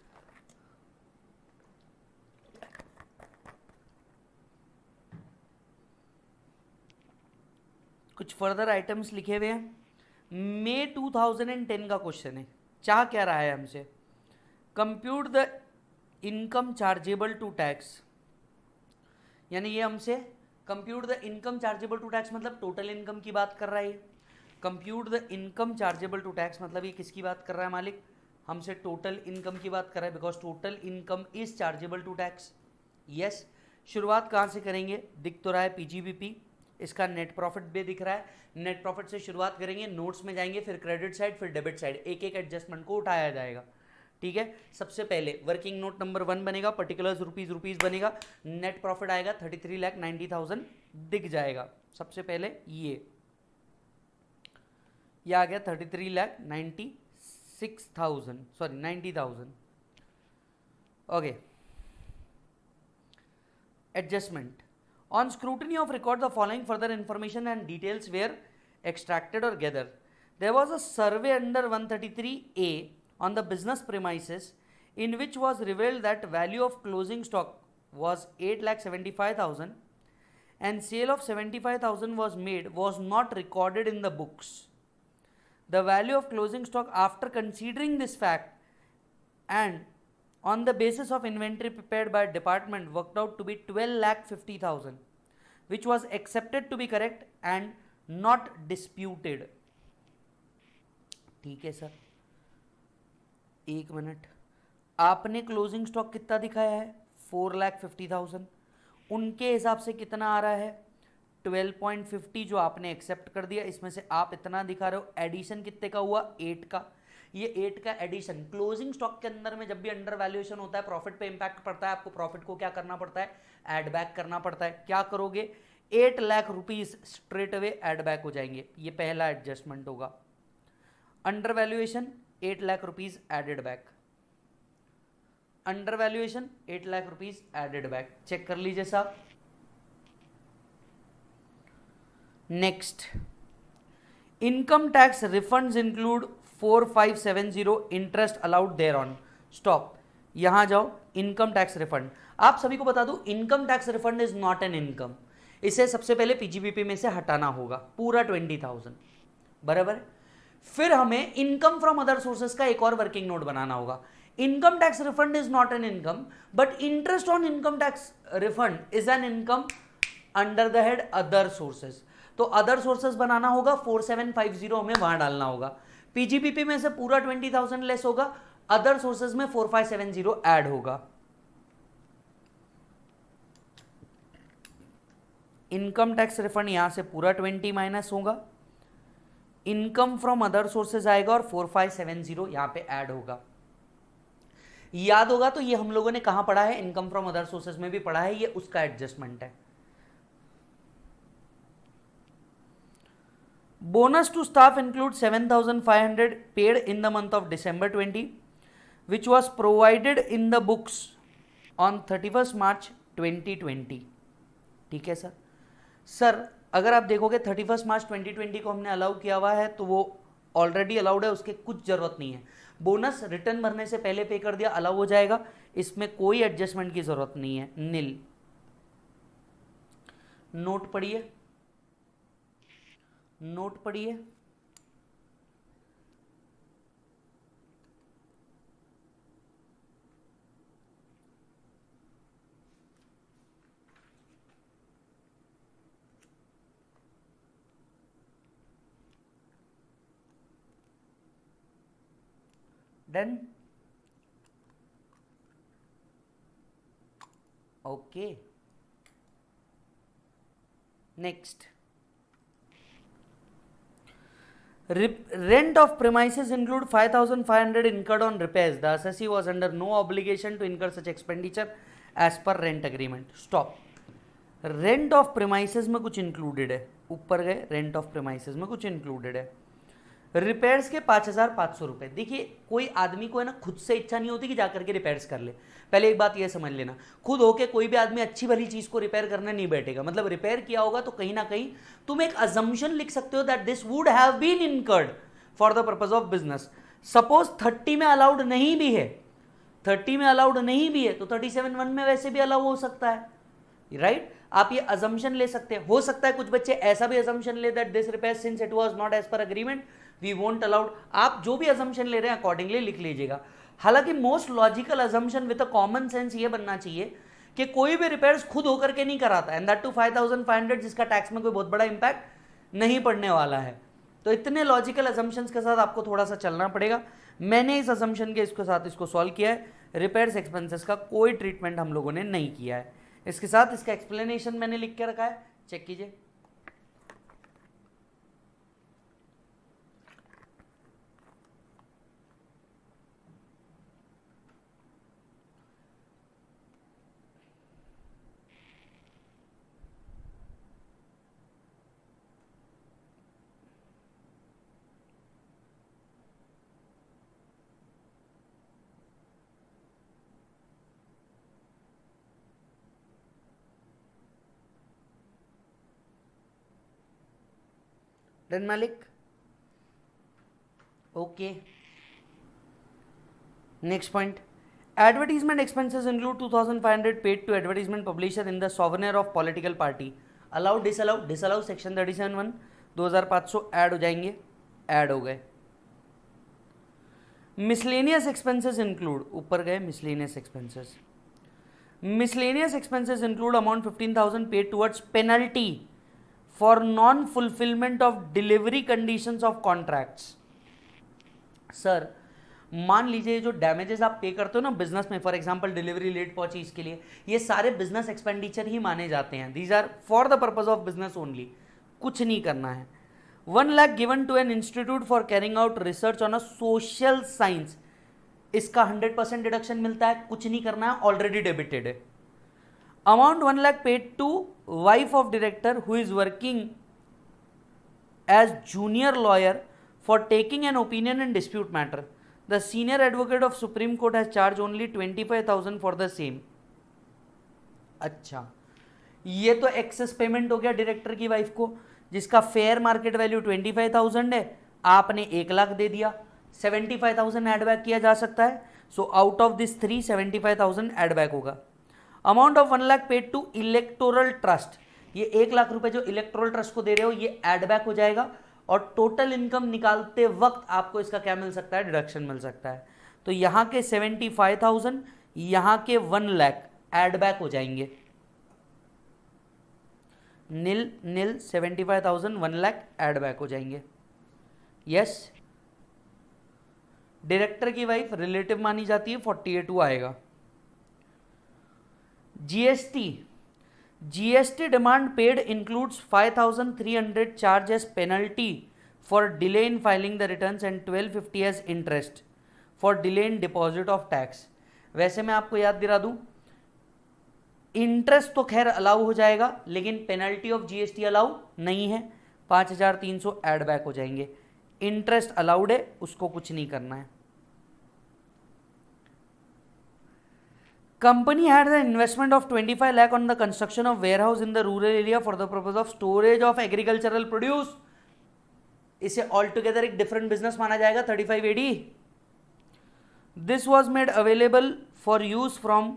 कुछ फर्दर आइटम्स लिखे हुए हैं. मई 2010 का क्वेश्चन है. चाह क्या रहा है हमसे, compute the income chargeable to tax. यानी ये हमसे compute the income chargeable to tax मतलब टोटल इनकम की बात कर रहा है. Compute the income chargeable to tax मतलब ये किसकी बात कर रहा है मालिक, हमसे टोटल इनकम की बात कर रहा है, because total income is chargeable to tax. Yes. शुरुआत कहाँ से करेंगे, दिख तो रहा है पीजीबीपी, इसका नेट प्रॉफिट भी दिख रहा है. नेट प्रॉफिट से शुरुआत करेंगे, नोट्स में जाएंगे, फिर क्रेडिट साइड, फिर डेबिट साइड, एक एक एडजस्टमेंट को उठाया जाएगा. ठीक है. सबसे पहले वर्किंग नोट नंबर 1 बनेगा, पर्टिकुलर्स रुपीज बनेगा, नेट प्रॉफिट आएगा 33,90,000 दिख जाएगा. सबसे पहले ये आ गया 33,96,000 sorry 90,000. Okay. Adjustment. On scrutiny of record, the following further information and details were extracted or gathered. There was a survey under 133A on the business premises in which was revealed that value of closing stock was 8,75,000 and sale of 75,000 was not recorded in the books. The value of closing stock after considering this fact and on the basis of inventory prepared by department worked out to be 12,50,000, which was accepted to be correct and not disputed. ठीक है sir, एक minute. आपने closing stock कितना दिखाया है? 4,50,000. उनके हिसाब से कितना आ रहा है? 12.50 जो आपने एक्सेप्ट कर दिया. इसमें से आप इतना दिखा रहे हो. एडिशन कितने का हुआ? 8 का. ये 8 का एडिशन क्लोजिंग स्टॉक के अंदर में जब भी अंडर वैल्यूएशन होता है प्रॉफिट पे इंपैक्ट पड़ता है. आपको प्रॉफिट को क्या करना पड़ता है? ऐड बैक करना पड़ता है. क्या करोगे? 8 lakh rupees straight away add back हो जाएंगे. ये पहला एडजस्टमेंट होगा. Under valuation 8 lakh rupees added back. Under valuation 8 lakh rupees added back. Check कर लीजिए साहब. Next, income tax refunds include 4570 interest allowed thereon. Stop, यहां जाओ. इनकम टैक्स रिफंड, आप सभी को बता दूं, income tax refund is not an income. इसे सबसे पहले पीजीबीपी में से हटाना होगा पूरा 20,000. बराबर. फिर हमें इनकम फ्रॉम अदर सोर्सेज का एक और वर्किंग नोट बनाना होगा. Income tax refund is not an income but interest on income tax refund is an income under the head other sources. तो अदर सोर्सेज बनाना होगा. 4750 हमें वहां डालना होगा. पीजीबीपी में से पूरा 20,000 लेस होगा. अदर सोर्सेज में 4570 ऐड होगा. इनकम टैक्स रिफंड यहां से पूरा 20 माइनस होगा. इनकम फ्रॉम अदर सोर्सेज आएगा और 4570 यहां पे ऐड होगा. याद होगा तो ये हम लोगों ने कहां पढ़ा है? इनकम फ्रॉम अदर सोर्सेज में भी पढ़ा है. ये उसका एडजस्टमेंट है. Bonus to staff includes 7,500 paid in the month of December 20, which was provided in the books on 31st March 2020. ठीक है सर. सर अगर आप देखोगे 31st मार्च 2020 को हमने अलाउ किया हुआ है तो वो ऑलरेडी अलाउड है, उसके कुछ जरूरत नहीं है. बोनस रिटर्न भरने से पहले पे कर दिया, अलाउ हो जाएगा. इसमें कोई एडजस्टमेंट की जरूरत नहीं है. नील. नोट पढ़िए, नोट पढ़िए. Done. Okay. Next, rent of premises include 5,500 incurred on repairs. The assessee was under no obligation to incur such expenditure as per rent agreement. Stop. Rent of premises में कुछ included है. ऊपर गए, rent of premises में कुछ included है. Repairs के 5,500 रुपए. देखिए कोई आदमी को है ना खुद से इच्छा नहीं होती कि जाकर के रिपेयर्स कर ले. पहले एक बात ये समझ लेना, खुद होके कोई भी आदमी अच्छी भली चीज को रिपेयर करने नहीं बैठेगा. मतलब रिपेयर किया होगा तो कहीं ना कहीं तुम एक अजम्पशन लिख सकते हो that this would have been incurred for the purpose of business. Suppose 30 में अलाउड नहीं भी है, 30 में अलाउड नहीं भी है तो 37(1) में वैसे भी अलाउ हो सकता है. राइट. आप ये अजम्पशन ले सकते हैं. हो सकता है कुछ बच्चे ऐसा भी अजम्पशन ले that this repair since it was not as per agreement we won't allowed. आप जो भी अजम्पशन ले रहे हैं अकॉर्डिंगली लिख लीजिएगा. हालांकि most logical assumption with a common sense ये बनना चाहिए कि कोई भी रिपेयर्स खुद होकर के नहीं कराता, एंड दैट टू 5,500 जिसका टैक्स में कोई बहुत बड़ा इंपैक्ट नहीं पड़ने वाला है. तो इतने लॉजिकल अजम्पशंस के साथ आपको थोड़ा सा चलना पड़ेगा. मैंने इस अजम्पशन के इसके साथ इसको सॉल्व किया है. रिपेयर्स एक्सपेंसेस का कोई ट्रीटमेंट हम लोगों ने नहीं किया है. इसके साथ इसका एक्सप्लेनेशन मैंने लिख के रखा है, चेक कीजिए. डन मालिक? Okay, next point, advertisement expenses include 2500 paid to advertisement publisher in the souvenir of political party. Allow disallow? Disallow section 37(1), 2500 add हो जाएंगे, ऐड हो गए। मिसलेनियस एक्सपेंसेस इंक्लूड, ऊपर गए miscellaneous expenses. Miscellaneous expenses include amount 15,000 paid towards penalty for non fulfilment of delivery conditions of contracts. Sir मान लीजिए जो damages आप पे करते हो ना बिजनेस में, फॉर एग्जांपल डिलीवरी लेट पहुंची इसके लिए, ये सारे बिजनेस एक्सपेंडिचर ही माने जाते हैं। These are for the purpose of business only, कुछ नहीं करना है। 1 lakh given to an institute for carrying out research on a social science, इसका 100% डिडक्शन मिलता है, कुछ नहीं करना है, ऑलरेडी डेबिटेड है। Amount 1 lakh paid to wife of director who is working as junior lawyer for taking an opinion in dispute matter. The senior advocate of Supreme Court has charged only 25,000 for the same. अच्छा, ये तो access payment हो गया director की wife को, जिसका fair market value 25,000 है, आपने 1 लाख दे दिया, 75,000 एड बैक किया जा सकता है। So out of this 3, 75,000 add back होगा। Amount of 1 lakh paid to electoral trust, ये 1 लाख रुपए जो इलेक्टोरल ट्रस्ट को दे रहे हो ये एड बैक हो जाएगा, और टोटल इनकम निकालते वक्त आपको इसका क्या मिल सकता है, डिडक्शन मिल सकता है। तो यहां के 75,000, यहां के 1 लाख एड बैक हो जाएंगे, नील नील 75,000 1 लाख एड बैक हो जाएंगे। यस, डायरेक्टर की वाइफ रिलेटिव मानी जाती है, 48 आएगा। GST demand paid includes 5,300 charge as penalty for delay in filing the returns and 1,250 as interest for delay in deposit of tax. वैसे मैं आपको याद दिला दूं, इंटरेस्ट तो खैर अलाउ हो जाएगा, लेकिन पेनल्टी ऑफ GST अलाउ नहीं है, 5,300 एड बैक हो जाएंगे। इंटरेस्ट अलाउड है, उसको कुछ नहीं करना है। Company had the investment of 25 lakh on the construction of warehouse in the rural area for the purpose of storage of agricultural produce. इसे ऑल टुगेदर एक डिफरेंट बिजनेस माना जाएगा 35 AD. This was made available for use from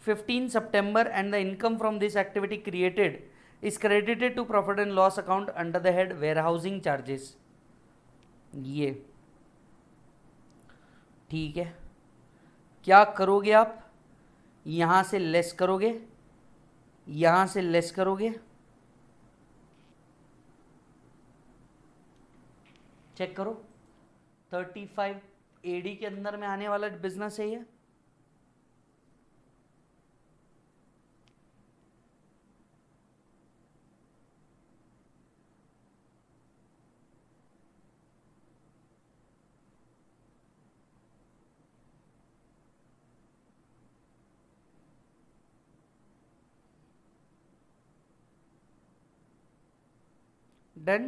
15 September and the income from this activity created is credited to profit and loss account under the head warehousing charges. ये ठीक है, क्या करोगे आप, यहां से लेस करोगे, यहां से लेस करोगे, चेक करो 35 AD के अंदर में आने वाला बिजनेस है ये। डन,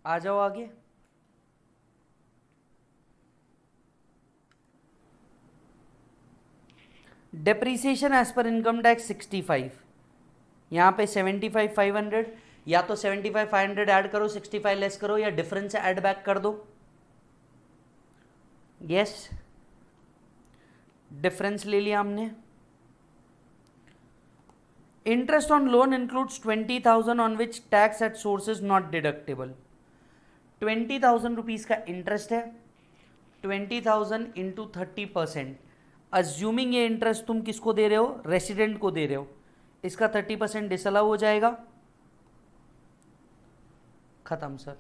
आ जाओ आगे। Depreciation as per income tax 65, यहां पे 75,500, या तो 75,500 ऐड करो, 65 लेस करो, या डिफरेंस ऐड बैक कर दो। यस, डिफरेंस ले लिया हमने। Interest on loan includes 20,000 on which tax at source is not deductible. 20,000 rupees का इंटरेस्ट है, 20,000 इंटू 30%, अज्यूमिंग ये इंटरेस्ट तुम किसको दे रहे हो, रेसिडेंट को दे रहे हो, इसका 30% डिसअलाउ हो जाएगा, खत्म सर।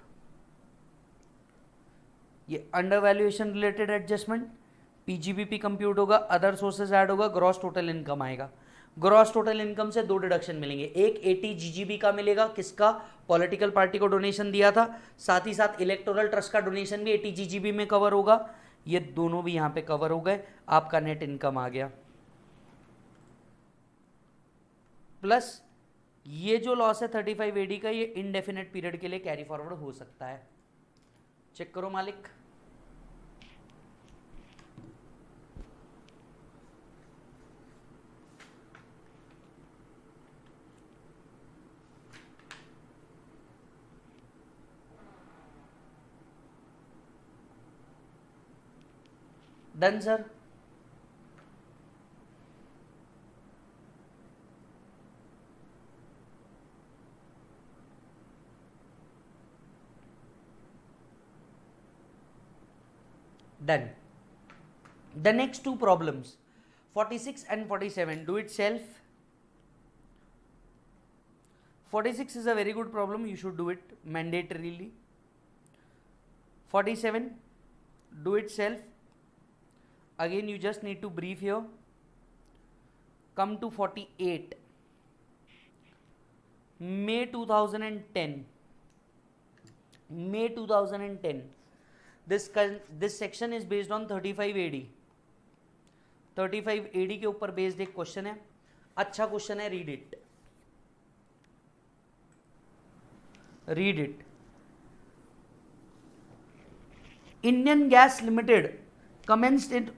ये under valuation related adjustment, PGBP compute होगा, अदर सोर्सेज ऐड होगा, ग्रॉस टोटल इनकम आएगा। ग्रॉस टोटल इनकम से 2 डिडक्शन मिलेंगे, एक 80 GGB का मिलेगा, किसका, पॉलिटिकल पार्टी को डोनेशन दिया था, साथ ही साथ इलेक्टोरल ट्रस्ट का डोनेशन भी 80 GGB में कवर होगा, ये दोनों भी यहां पे कवर हो गए, आपका नेट इनकम आ गया। प्लस ये जो लॉस है 35 AD का, ये इनडेफिनेट पीरियड के लिए कैरी फॉरवर्ड हो सकता है। चेक करो मालिक, done sir. Done. The next two problems, 46 and 47, do it self. 46 is a very good problem, you should do it mandatorily. 47, do it self. Again, you just need to brief here. Come to 48. May 2010. May 2010. This section is based on 35 AD. 35 AD के ऊपर based एक question है, अच्छा question है, read it, read it. Indian Gas Limited commenced its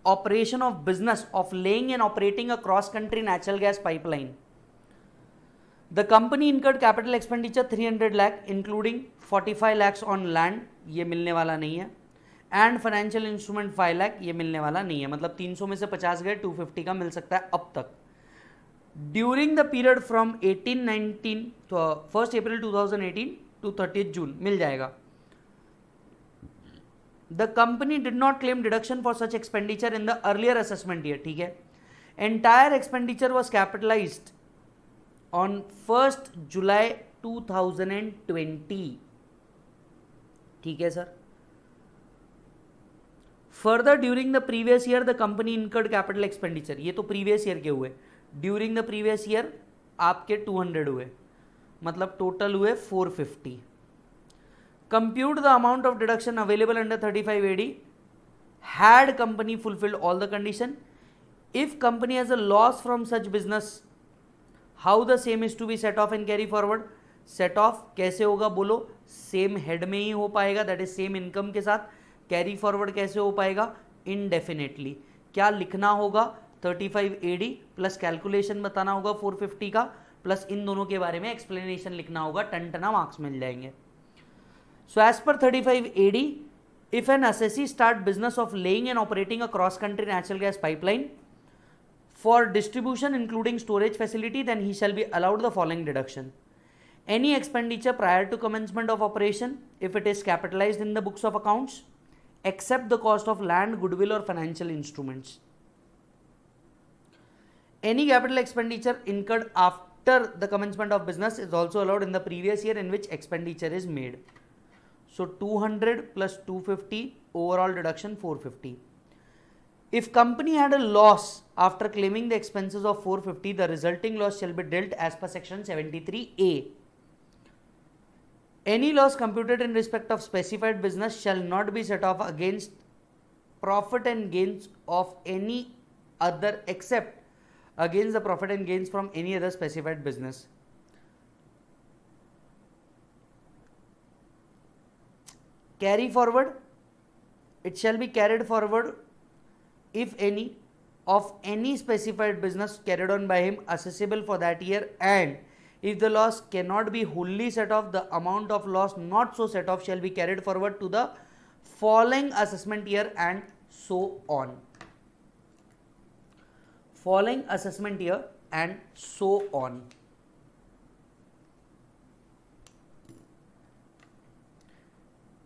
operation of business of laying and operating a cross-country natural gas pipeline. The company incurred capital expenditure 300 lakh including 45 lakhs on land, ये मिलने वाला नहीं है, and financial instrument 5 lakh, ये मिलने वाला नहीं है, मतलब 300 में से 50 गए, 250 का मिल सकता है अब तक। During the period from 1819 to 1st April 2018 to 30th June मिल जाएगा। The company did not claim deduction for such expenditure in the earlier assessment year, ठीक है। Entire expenditure was capitalized on 1st July 2020, ठीक है sir. Further, during the previous year, the company incurred capital expenditure, ये तो previous year के हुए, during the previous year आपके 200 हुए, मतलब total हुए 450. Compute the amount of deduction available under 35 AD had company fulfilled all the condition. If company has a loss from such business, how the same is to be set off and carry forward? Set off कैसे होगा बोलो, same head में ही हो पाएगा, that is same income के साथ। Carry forward कैसे हो पाएगा? इनडेफिनेटली। क्या लिखना होगा? 35 AD प्लस कैलकुलेशन बताना होगा 450 का, प्लस इन दोनों के बारे में एक्सप्लेनेशन लिखना होगा, टन मार्क्स मिल जाएंगे। So as per 35 AD, if an assessee start business of laying and operating a cross-country natural gas pipeline for distribution including storage facility, then he shall be allowed the following deduction. Any expenditure prior to commencement of operation, if it is capitalized in the books of accounts, except the cost of land, goodwill or financial instruments. Any capital expenditure incurred after the commencement of business is also allowed in the previous year in which expenditure is made. So 200 plus 250, overall deduction 450. If company had a loss after claiming the expenses of 450, the resulting loss shall be dealt as per section 73A. Any loss computed in respect of specified business shall not be set off against profit and gains of any other except against the profit and gains from any other specified business. Carry forward, it shall be carried forward if any of any specified business carried on by him assessable for that year, and if the loss cannot be wholly set off, the amount of loss not so set off shall be carried forward to the following assessment year, and so on. Following assessment year and so on.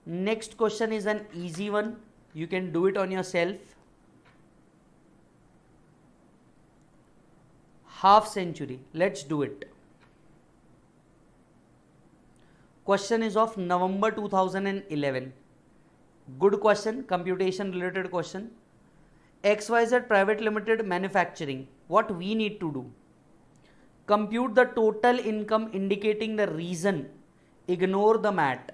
Next question is an easy one, you can do it on yourself. Half century, let's do it. Question is of November 2011. Good question, computation related question. XYZ Private Limited Manufacturing, what we need to do? Compute the total income indicating the reason, ignore the mat.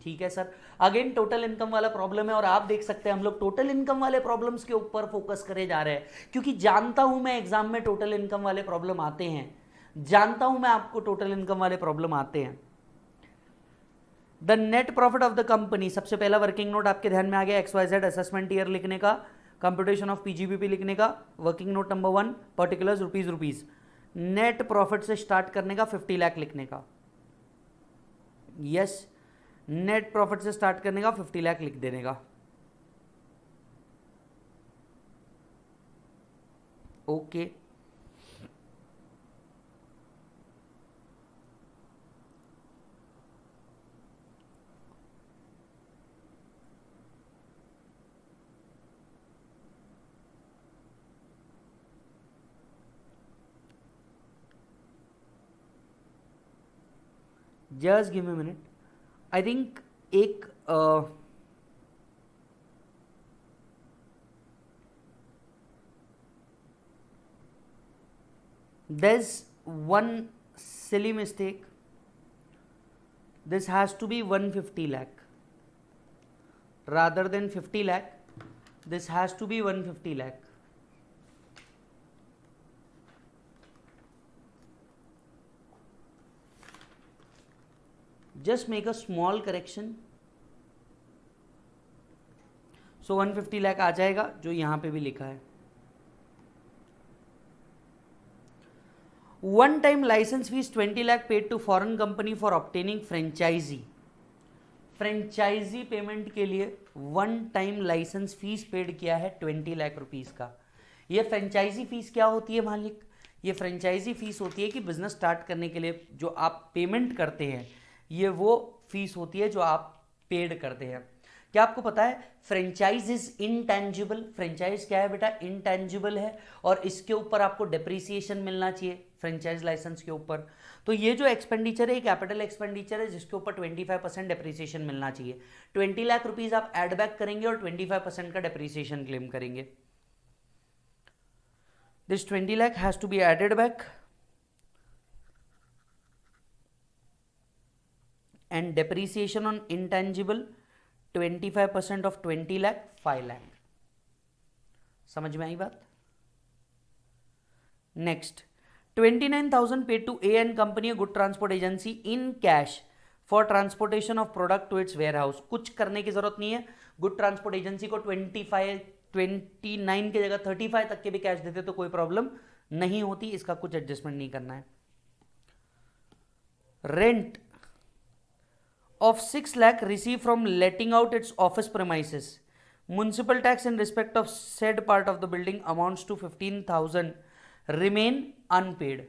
ठीक है sir, again total income वाला problem है, और आप देख सकते हैं हम लोग टोटल इनकम वाले प्रॉब्लम्स के ऊपर फोकस करे जा रहे हैं, क्योंकि जानता हूं मैं एग्जाम में टोटल इनकम वाले प्रॉब्लम आते हैं, जानता हूं मैं आपको टोटल इनकम वाले प्रॉब्लम आते हैं। The net profit of the company, सबसे पहला वर्किंग नोट आपके ध्यान में आ गया, XYZ असेसमेंट ईयर लिखने का, कंप्यूटेशन ऑफ PGBP लिखने का, working note number 1 particulars rupees, net profit से स्टार्ट करने का, 50 लाख लिखने का, यस, नेट प्रॉफिट से स्टार्ट करने का, 50 लाख लिख देने का। Okay, just give me minute. I think एक there's one silly mistake. This has to be 150 lakh rather than 50 lakh. This has to be 150 lakh. Just make a small correction. So 150 lakh आ जाएगा जो यहाँ पे भी लिखा है. One time license fees 20 lakh paid to foreign company for obtaining franchisee. Franchisee payment के लिए one time licence fees paid किया है 20 लाख रुपीस का. ये फ्रेंचाइजी फीस क्या होती है मालिक? ये फ्रेंचाइजी फीस होती है कि बिजनेस स्टार्ट करने के लिए जो आप पेमेंट करते हैं, ये वो फीस होती है जो आप पेड करते हैं. क्या आपको पता है फ्रेंचाइज इज इनटेंजिबल? फ्रेंचाइज क्या है बेटा? इनटेंजिबल है, और इसके ऊपर आपको डेप्रिसिएशन मिलना चाहिए फ्रेंचाइज लाइसेंस के ऊपर. तो ये जो एक्सपेंडिचर है कैपिटल एक्सपेंडिचर है जिसके ऊपर 25% डेप्रिसिएशन मिलना चाहिए. 20 लाख रुपीज आप एड बैक करेंगे और 25% का डेप्रिसिएशन क्लेम करेंगे. This 20 lakh has to be added back and depreciation on intangible 25% of 20 lakh 5 lakh. समझ में आई बात? Next 29,000 paid to A&N Company, a good transport agency, in cash for transportation of product to its warehouse. कुछ करने की जरूरत नहीं है. गुड ट्रांसपोर्ट एजेंसी को 29 की जगह 35 तक के भी कैश देते तो कोई प्रॉब्लम नहीं होती. इसका कुछ एडजस्टमेंट नहीं करना है. Rent of 6 lakh received from letting out its office premises. Municipal tax in respect of said part of the building amounts to 15,000 remain unpaid.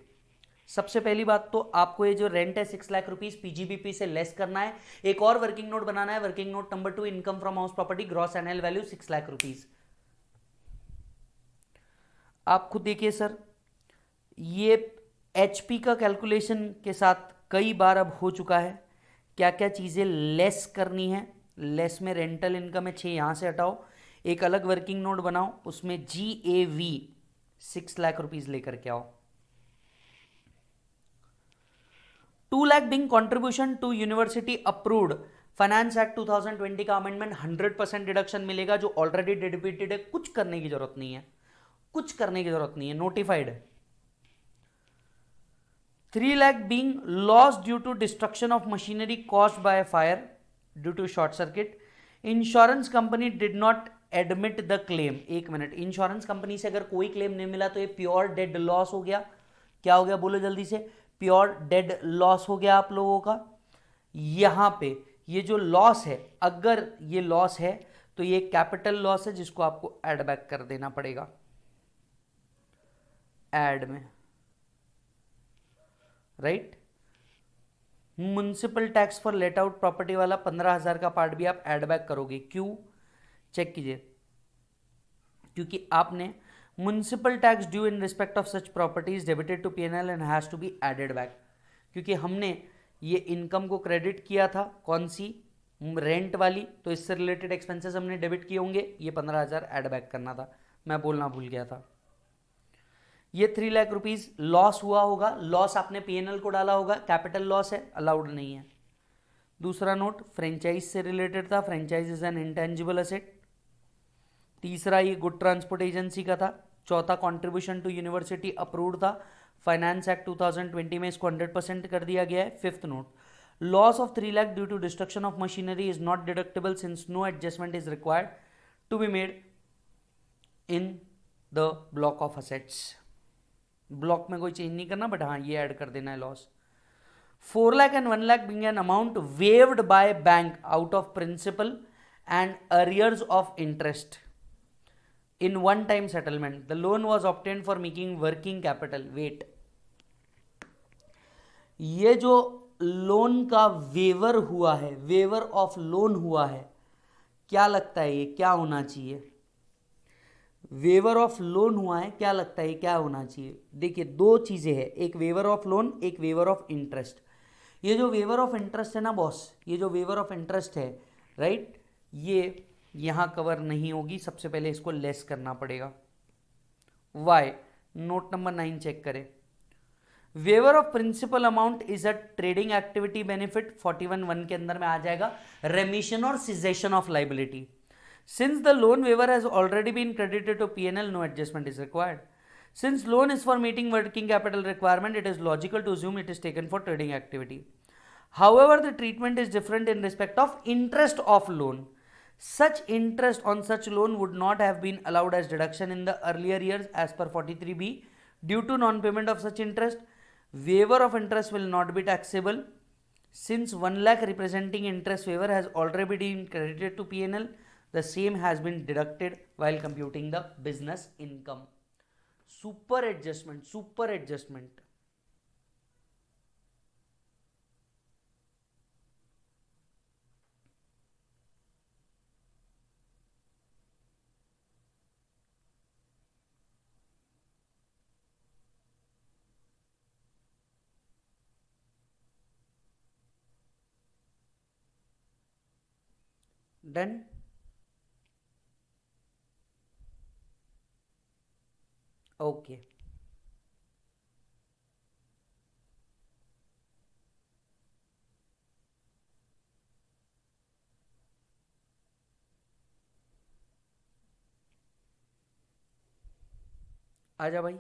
सबसे पहली बात तो आपको ये जो रेंट है 6 लाख रुपीज पीजीबीपी से लेस करना है. एक और वर्किंग नोट बनाना है. Working note number 2, income from house property, gross annual value 6 lakh rupees. आप खुद देखिए सर, ये एचपी का कैलकुलेशन के साथ कई बार अब हो चुका है. क्या क्या चीज़ें लेस करनी है. लेस में रेंटल इनकम है 6, यहाँ से हटाओ. एक अलग वर्किंग नोट बनाओ, उसमें GAV 6 लाख रुपीज लेकर के आओ. 2 lakh being contribution to university approved finance act 2020 का अमेंडमेंट 100% डिडक्शन मिलेगा जो ऑलरेडी डेबिटेड है. कुछ करने की जरूरत नहीं है. कुछ करने की जरूरत नहीं है. नोटिफाइड है. 3 lakh being lost due to destruction of machinery caused by a fire due to short circuit. Insurance company did not admit the claim. एक मिनट, इंश्योरेंस कंपनी से अगर कोई क्लेम नहीं मिला तो ये प्योर डेड लॉस हो गया. क्या हो गया बोलो जल्दी से? प्योर डेड लॉस हो गया आप लोगों का. यहां पे ये जो लॉस है, अगर ये लॉस है तो ये कैपिटल लॉस है जिसको आपको एड बैक कर देना पड़ेगा एड में. Right. Municipal tax for let out property वाला 15,000 का पार्ट भी आप एड बैक करोगे. क्यों? चेक कीजिए. क्योंकि आपने municipal tax due in respect of such properties debited to PNL and has to be added back. क्योंकि हमने ये इनकम को क्रेडिट किया था, कौन सी? रेंट वाली. तो इससे रिलेटेड एक्सपेंसेस हमने डेबिट किए होंगे. ये 15,000 एड बैक करना था, मैं बोलना भूल गया था. ये 3 लाख रुपीज लॉस हुआ होगा. लॉस आपने पीएनएल को डाला होगा. कैपिटल लॉस है, अलाउड नहीं है. दूसरा नोट फ्रेंचाइज से रिलेटेड था. Franchise is an intangible asset. तीसरा ये गुड ट्रांसपोर्ट एजेंसी का था. चौथा कंट्रीब्यूशन टू यूनिवर्सिटी अप्रूव्ड था. फाइनेंस एक्ट 2020 में इसको 100% कर दिया गया है. Fifth note, loss of 3 lakh due to destruction of machinery is not deductible since no adjustment is required to be made in the block of assets. Block में कोई change नहीं करना, बट हाँ ये ऐड कर देना है loss. 4 lakh and 1 lakh being an amount waived by bank out of principal and arrears of interest. in one time settlement. The loan was obtained for making working capital. Wait, ये जो loan का waiver हुआ है, waiver of loan हुआ है, क्या लगता है ये क्या होना चाहिए? वेवर ऑफ लोन हुआ है, क्या लगता है क्या होना चाहिए? देखिए दो चीजें हैं, एक वेवर ऑफ लोन, एक वेवर ऑफ इंटरेस्ट। ये जो वेवर ऑफ इंटरेस्ट है ना बॉस, ये जो वेवर ऑफ इंटरेस्ट है, राइट, ये यहां कवर नहीं होगी। सबसे पहले इसको लेस करना पड़ेगा। वाई? नोट नंबर 9 चेक करें। Waiver of principal amount is a trading activity benefit, 41(1) के अंदर में आ जाएगा रेमिशन और cessation of liability. Since the loan waiver has already been credited to P&L, no adjustment is required. Since loan is for meeting working capital requirement, it is logical to assume it is taken for trading activity. However, the treatment is different in respect of interest of loan. Such interest on such loan would not have been allowed as deduction in the earlier years as per 43B due to non-payment of such interest. Waiver of interest will not be taxable. Since 1 lakh representing interest waiver has already been credited to P&L, the same has been deducted while computing the business income. Super adjustment, super adjustment. Done? Okay आजा भाई।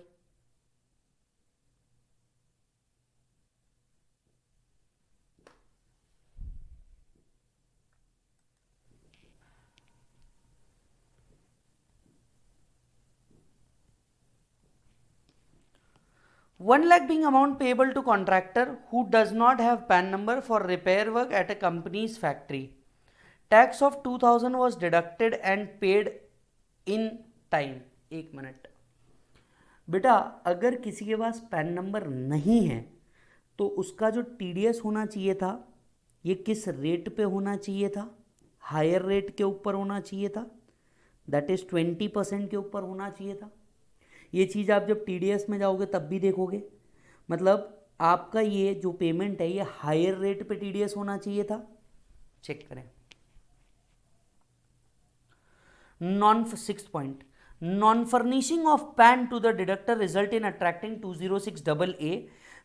One lakh being amount payable to contractor who does not have PAN number for repair work at a company's factory. Tax of 2000 was deducted and paid in time. एक minute बेटा, अगर किसी के पास pan number नहीं है तो उसका जो टीडीएस होना चाहिए था, ये किस रेट पे होना चाहिए था? हायर रेट के ऊपर होना चाहिए था, दैट इज 20% के ऊपर होना चाहिए था। ये चीज़ आप जब टीडीएस में जाओगे तब भी देखोगे, मतलब आपका ये जो पेमेंट है ये हायर रेट पे टीडीएस होना चाहिए था। चेक करें। Sixth point, non furnishing of PAN to the deductor result in attracting 206AA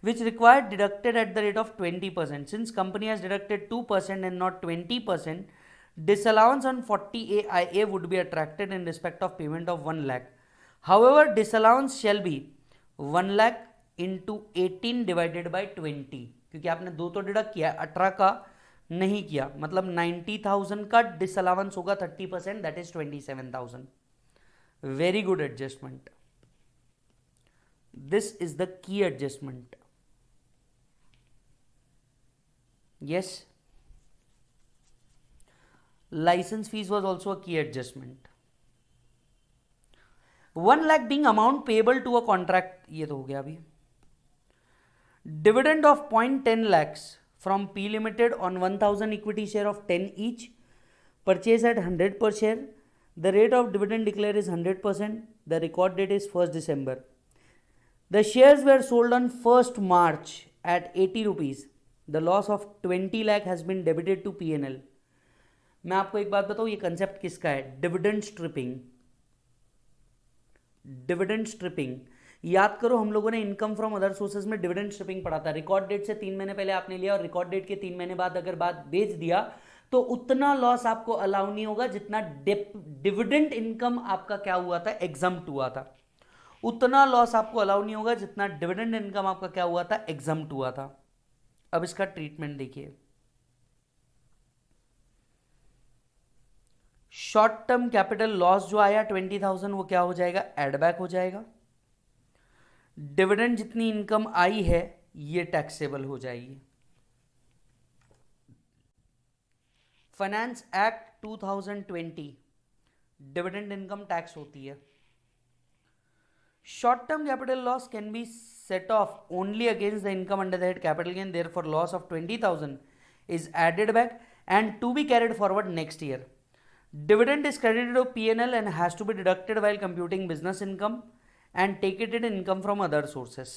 which required deducted at the rate of 20%. Since company has deducted 2% and not 20%, disallowance on 40AIA would be attracted in respect of payment of 1 lakh. However, disallowance shall be 1 lakh into 18 divided by 20, क्योंकि आपने दो तो deduct किया, 18 का नहीं किया, मतलब 90,000 का डिसअलाउंस होगा 30%, that is 27,000. Very good adjustment. This is the key adjustment. Yes, license fees was also a key adjustment. 1 lakh being amount payable to a contract, ये तो हो गया अभी. Dividend of 0.10 lakhs from P Limited on 1000 equity share of 10 each, purchase at 100 per share. The rate of dividend declared is 100%. The record date is 1st December. The shares were sold on 1st March at 80 rupees. The loss of 20 lakh has been debited to P&L. मैं आपको एक बात बताऊं, ये concept किसका है? Dividend striping. Dividend striping याद करो, हम लोगों ने इनकम फ्रॉम अदर सोर्सेज में डिविडेंड स्ट्रिपिंग पढ़ा था. रिकॉर्ड डेट से 3 महीने पहले आपने लिया और रिकॉर्ड डेट के 3 महीने बाद अगर बात बेच दिया तो उतना लॉस आपको अलाउ नहीं होगा जितना डिविडेंड इनकम आपका क्या हुआ था, एग्जम्प्ट हुआ था. उतना लॉस आपको अलाउ नहीं होगा जितना डिविडेंड इनकम आपका क्या हुआ था, एग्जम्प्ट हुआ था. अब इसका ट्रीटमेंट देखिए. शॉर्ट टर्म कैपिटल लॉस जो आया 20,000 वो क्या हो जाएगा, एड बैक हो जाएगा. डिविडेंड जितनी इनकम आई है ये टैक्सेबल हो जाएगी. Finance act 2020 dividend income tax होती है। Short term capital loss can be set off only against the income under the head capital gain, therefore loss of 20,000 is added back and to be carried forward next year. Dividend is credited to P&L and has to be deducted while computing business income and take it in income from other sources.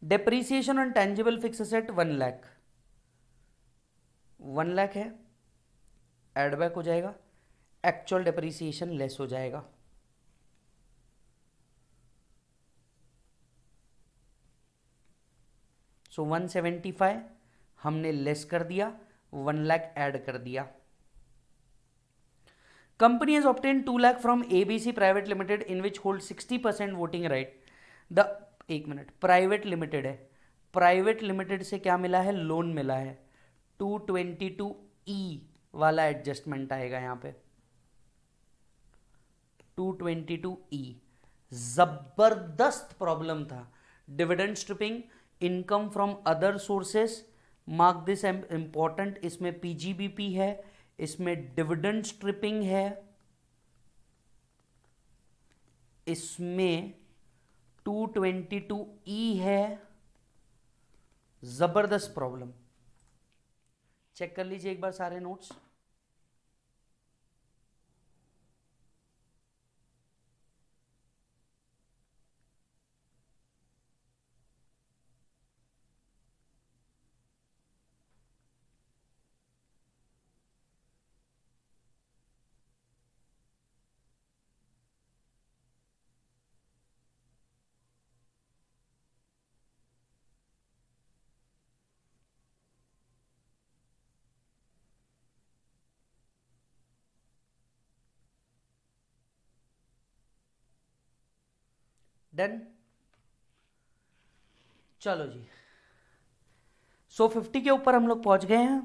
Depreciation on tangible fixed asset 1 lakh, 1 lakh है, add back हो जाएगा, actual depreciation less हो जाएगा। सो 175 हमने less कर दिया, 1 lakh add कर दिया। Company has obtain 2 lakh from ABC private limited in which hold 60% voting right. The एक मिनट, प्राइवेट लिमिटेड है, प्राइवेट लिमिटेड से क्या मिला है? लोन मिला है। 222E वाला एडजस्टमेंट आएगा यहां पे, 222E। जबरदस्त प्रॉब्लम था। Dividend stripping, income from other sources, mark this important. इसमें पीजीबीपी है, इसमें डिविडेंड स्ट्रिपिंग है, इसमें 222E है। जबरदस्त प्रॉब्लम। चेक कर लीजिए एक बार सारे नोट्स। डन, चलो जी। 150 के ऊपर हम लोग पहुंच गए हैं।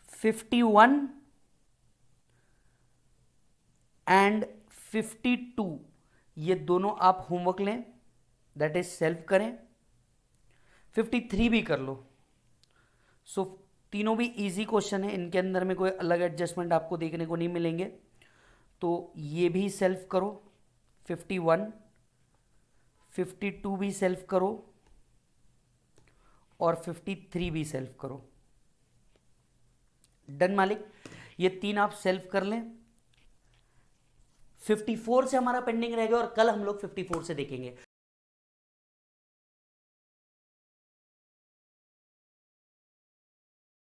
51 एंड 52 ये दोनों आप होमवर्क लें, दैट इज सेल्फ करें। 53 भी कर लो। सो तीनों भी इजी क्वेश्चन है, इनके अंदर में कोई अलग एडजस्टमेंट आपको देखने को नहीं मिलेंगे, तो ये भी सेल्फ करो। 51, 52 भी सेल्फ करो और 53 भी सेल्फ करो। डन मालिक, ये तीन आप सेल्फ कर लें। 54 से हमारा पेंडिंग रह गया और कल हम लोग 54 से देखेंगे।